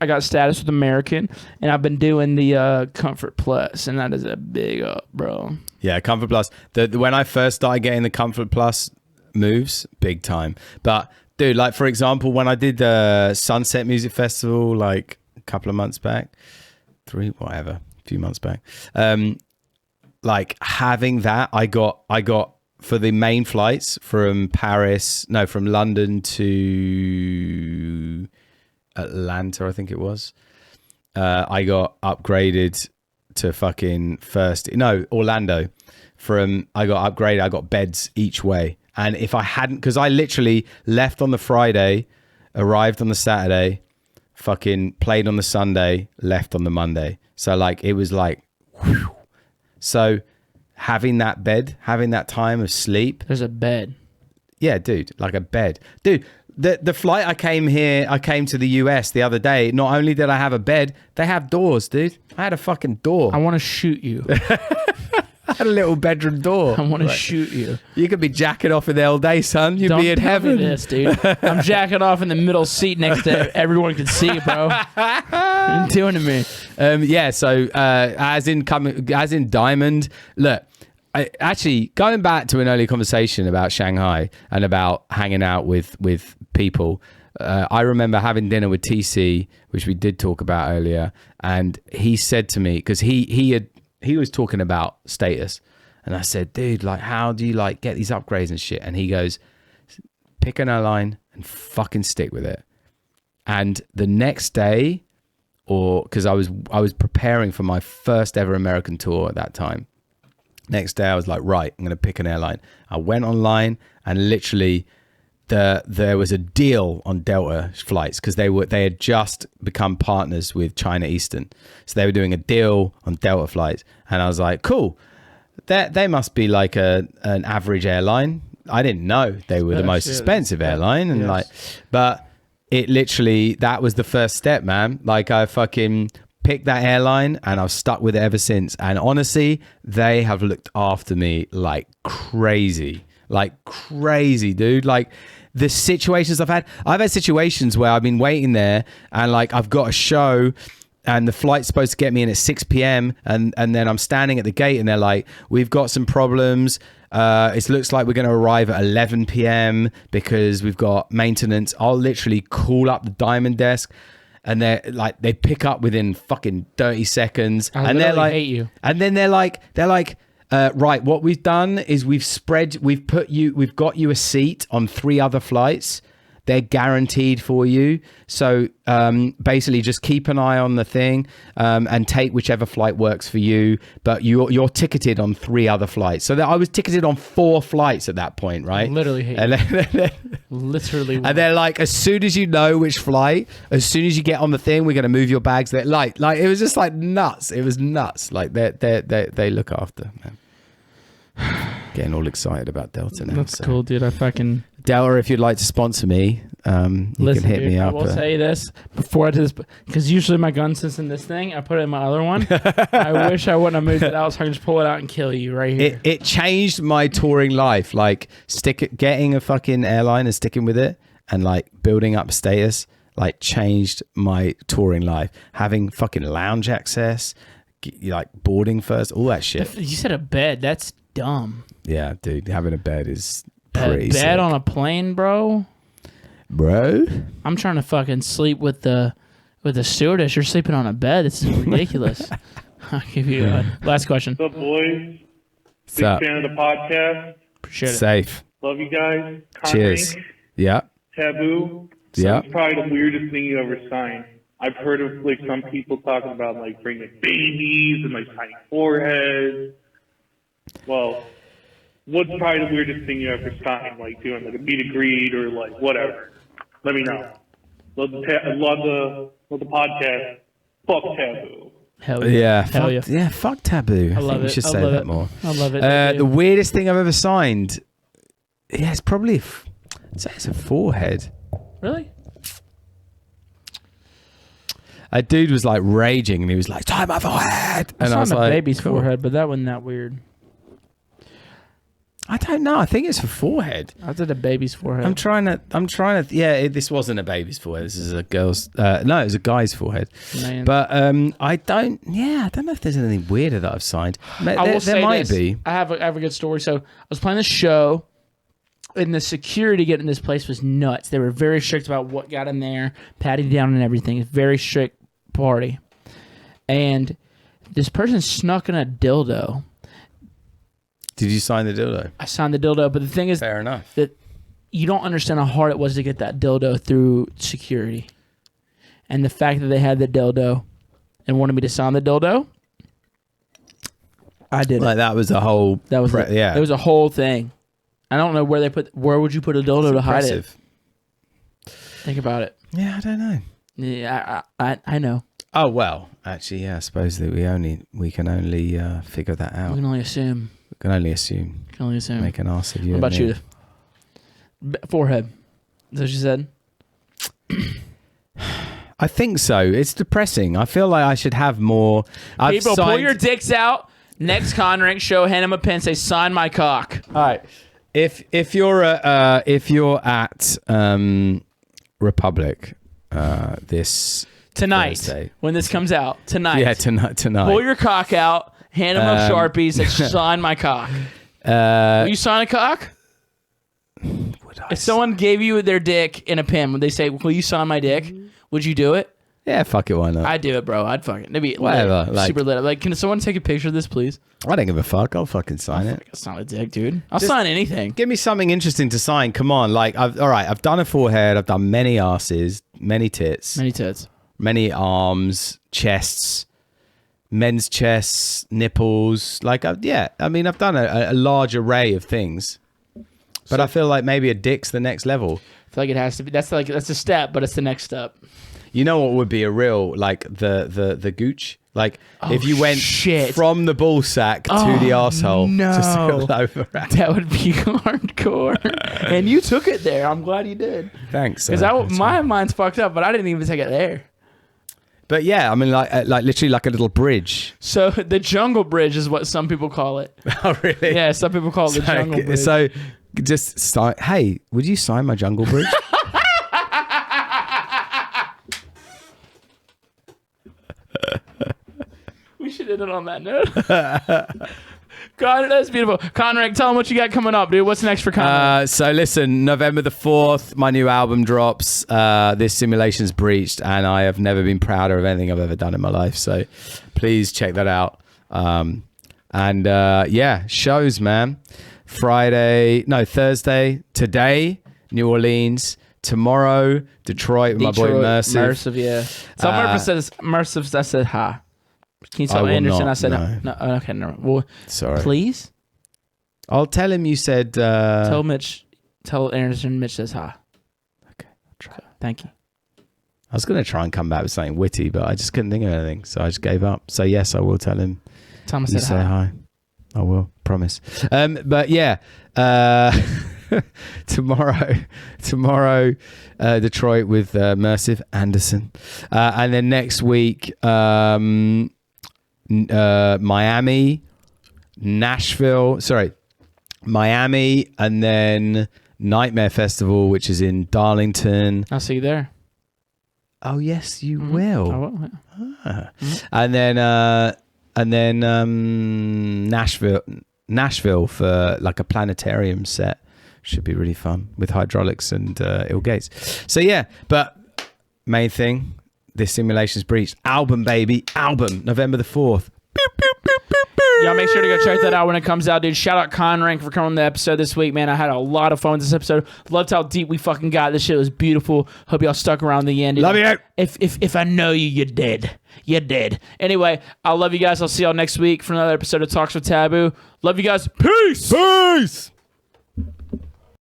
got status with American, and I've been doing the Comfort Plus, and that is a big up, bro. Yeah, Comfort Plus. When I first started getting the Comfort Plus moves, big time. But dude, like for example, when I did the Sunset Music Festival, like a couple of months back, a few months back, like having that, I got for the main flights from London to Atlanta, I think it was. I got upgraded to Orlando. I got upgraded. I got beds each way. And if I hadn't, because I literally left on the Friday, arrived on the Saturday, fucking played on the Sunday, left on the Monday. So like, it was like, whew. So having that bed, having that time of sleep. There's a bed. Yeah, dude, like a bed. Dude, the flight I came to the US the other day, not only did I have a bed, they have doors, dude. I had a fucking door. I want to shoot you. I had a little bedroom door. I want to shoot you. You could be jacking off in there all day, son. You'd be in heaven. This, dude. I'm jacking off in the middle seat next to everyone can see, bro. What are you doing to me? So as in Diamond, look, actually going back to an early conversation about Shanghai and about hanging out with people, I remember having dinner with TC, which we did talk about earlier, and he said to me, because he was talking about status, and I said, dude, like, how do you like get these upgrades and shit? And he goes, pick an airline and fucking stick with it. And the next day, because I was preparing for my first ever American tour at that time. Next day I was like, right, I'm going to pick an airline. I went online and literally there was a deal on Delta flights because they had just become partners with China Eastern. So they were doing a deal on Delta flights. And I was like, cool. They must be like an average airline. I didn't know they were the most expensive airline. And but it literally, that was the first step, man. Like I fucking picked that airline and I've stuck with it ever since. And honestly, they have looked after me like crazy, dude. Like the situations I've had situations where I've been waiting there and like I've got a show and the flight's supposed to get me in at 6 p.m. and then I'm standing at the gate and they're like, we've got some problems. It looks like we're going to arrive at 11 p.m. because we've got maintenance. I'll literally call up the Diamond desk and they're like, they pick up within fucking 30 seconds. And they're like, hate you. And then they're like, right, what we've done is we've got you a seat on 3 other flights. They're guaranteed for you. So basically just keep an eye on the thing and take whichever flight works for you. But you're ticketed on 3 other flights. So I was ticketed on 4 flights at that point, right? Literally hate you. Literally. And they're like, as soon as you know which flight, as soon as you get on the thing, we're going to move your bags. They're like it was just like nuts. It was nuts. Like they look after, man. Getting all excited about Delta now. That's cool, dude. I fucking... Delta, if you'd like to sponsor me, you can hit me up. I will say this before I do this, because usually my gun sits in this thing. I put it in my other one. I wish I wouldn't have moved it out so I can just pull it out and kill you right here. It changed my touring life. Like getting a fucking airline and sticking with it and like building up status, like changed my touring life. Having fucking lounge access, like boarding first, all that shit. You said a bed. That's dumb. Yeah, dude, having a bed is A pretty bed sick. on a plane, bro. Bro. I'm trying to fucking sleep with the stewardess. You're sleeping on a bed. This is ridiculous. I'll give you last question. What's up, boys? What's Big up? fan of the podcast. Appreciate it. Safe. Love you guys. Cheers. Conrank, Yeah. Taboo. Yeah. It's probably the weirdest thing you ever signed. I've heard of like some people talking about like bringing babies and like signing foreheads. Well, what's probably the weirdest thing you ever signed? Like doing like a meet and greet or like whatever. Let me know. Love the podcast. Fuck Taboo. Hell Yeah. Hell Fuck, yeah. Fuck Taboo. I love think we it. should I say love that it. more. I love it. The weirdest thing I've ever signed. Yeah, it's probably. I'd say it's a forehead. Really? A dude was like raging and he was like, "Tie my forehead," I and I was signed a like, baby's cool. forehead, but that wasn't that weird. I don't know. I think it's a forehead. I did a baby's forehead. I'm trying to. Yeah, this wasn't a baby's forehead. This is a girl's. No, it was a guy's forehead. Man. But I don't. Yeah, I don't know if there's anything weirder that I've signed. There might be. I have a good story. So I was playing the show, and the security getting in this place was nuts. They were very strict about what got in there, patting down and everything. Very strict party. And this person snuck in a dildo. Did you sign the dildo? I signed the dildo, but the thing is Fair enough. that you don't understand how hard it was to get that dildo through security. And the fact that they had the dildo and wanted me to sign the dildo, I did Like it. that was a whole. That was it. Yeah. It was a whole thing. I don't know where would you put a dildo to hide it? Impressive. Think about it. Yeah, I don't know. Yeah, I know. Oh well, actually, yeah. I suppose that we can only figure that We out. can only assume. We can only assume. Make Make an ass of you. What about and you? me. Forehead. Is that what you said? I think so. It's depressing. I feel like I should have more. People, pull your dicks out. Next Conrank show, hand him a pen, say, sign my cock. All right. If you're at Republic this Tonight, Thursday. when this comes out. Tonight. Yeah, tonight. Pull your cock out, hand him a Sharpie, say, sign my cock. Will you sign a cock? If someone gave you their dick in a pen, would they say, will you sign my dick? Would you do it? Yeah, fuck it, why not? I'd do it, bro. I'd fucking. It'd be Whatever, lit. like- Super lit. Like, can someone take a picture of this, please? I don't give a fuck. I'll fucking sign it. That's not a dick, dude. I'll sign anything. Give me something interesting to sign. Come on, like I've done a forehead. I've done many asses, many tits, Many tits. many arms, chests, men's chests, nipples. Like I've done a large array of things. But I feel like maybe a dick's the next level. I feel like it has to be. That's a step, but it's the next step. You know what would be a real like the gooch? Like if you went shit. from the ball sack to the arsehole. no. Just all over. That would be hardcore. And you took it there. I'm glad you did. Thanks. Because my mind's fucked up, but I didn't even take it there. But yeah, I mean like literally like a little bridge. So the jungle bridge is what some people call it. Oh really? Yeah, some people call it the jungle bridge. So just start. Hey, would you sign my jungle bridge? We should end it on that note. God, that's beautiful. Conrank, tell them what you got coming up, dude. What's next for Conrank? So listen, November the 4th, my new album drops. This Simulation's Breached, and I have never been prouder of anything I've ever done in my life. So please check that out. Shows, man. Thursday, today, New Orleans. Tomorrow, Detroit with my boy Mercive. Mercive, yeah. So Mercive, I said hi. Can you tell will Anderson not, I said no. no? Okay, no. Well, Sorry. please I'll tell him you said... tell Anderson Mitch says hi. Okay, I'll try. Thank you. I was going to try and come back with something witty, but I just couldn't think of anything, so I just gave up. So yes, I will tell him. Tell him I You said say hi. hi. I will, promise. But yeah, tomorrow, Detroit with Mercive Anderson, and then next week, Miami, and then Nightmare Festival, which is in Darlington. I'll see you there. Oh yes, you will. I will. Yeah. And then Nashville. Nashville for like a planetarium set. Should be really fun with hydraulics and ill gates. So yeah, but main thing, this Simulations Breached album, baby, album, November the 4th. Y'all make sure to go check that out when it comes out, dude. Shout out Conrank for coming on the episode this week, man. I had a lot of fun with this episode. Loved how deep we fucking got. This shit was beautiful. Hope y'all stuck around the end. Love you. If I know you, you're dead. You're dead. Anyway, I love you guys. I'll see y'all next week for another episode of Talks with Taboo. Love you guys. Peace. Peace.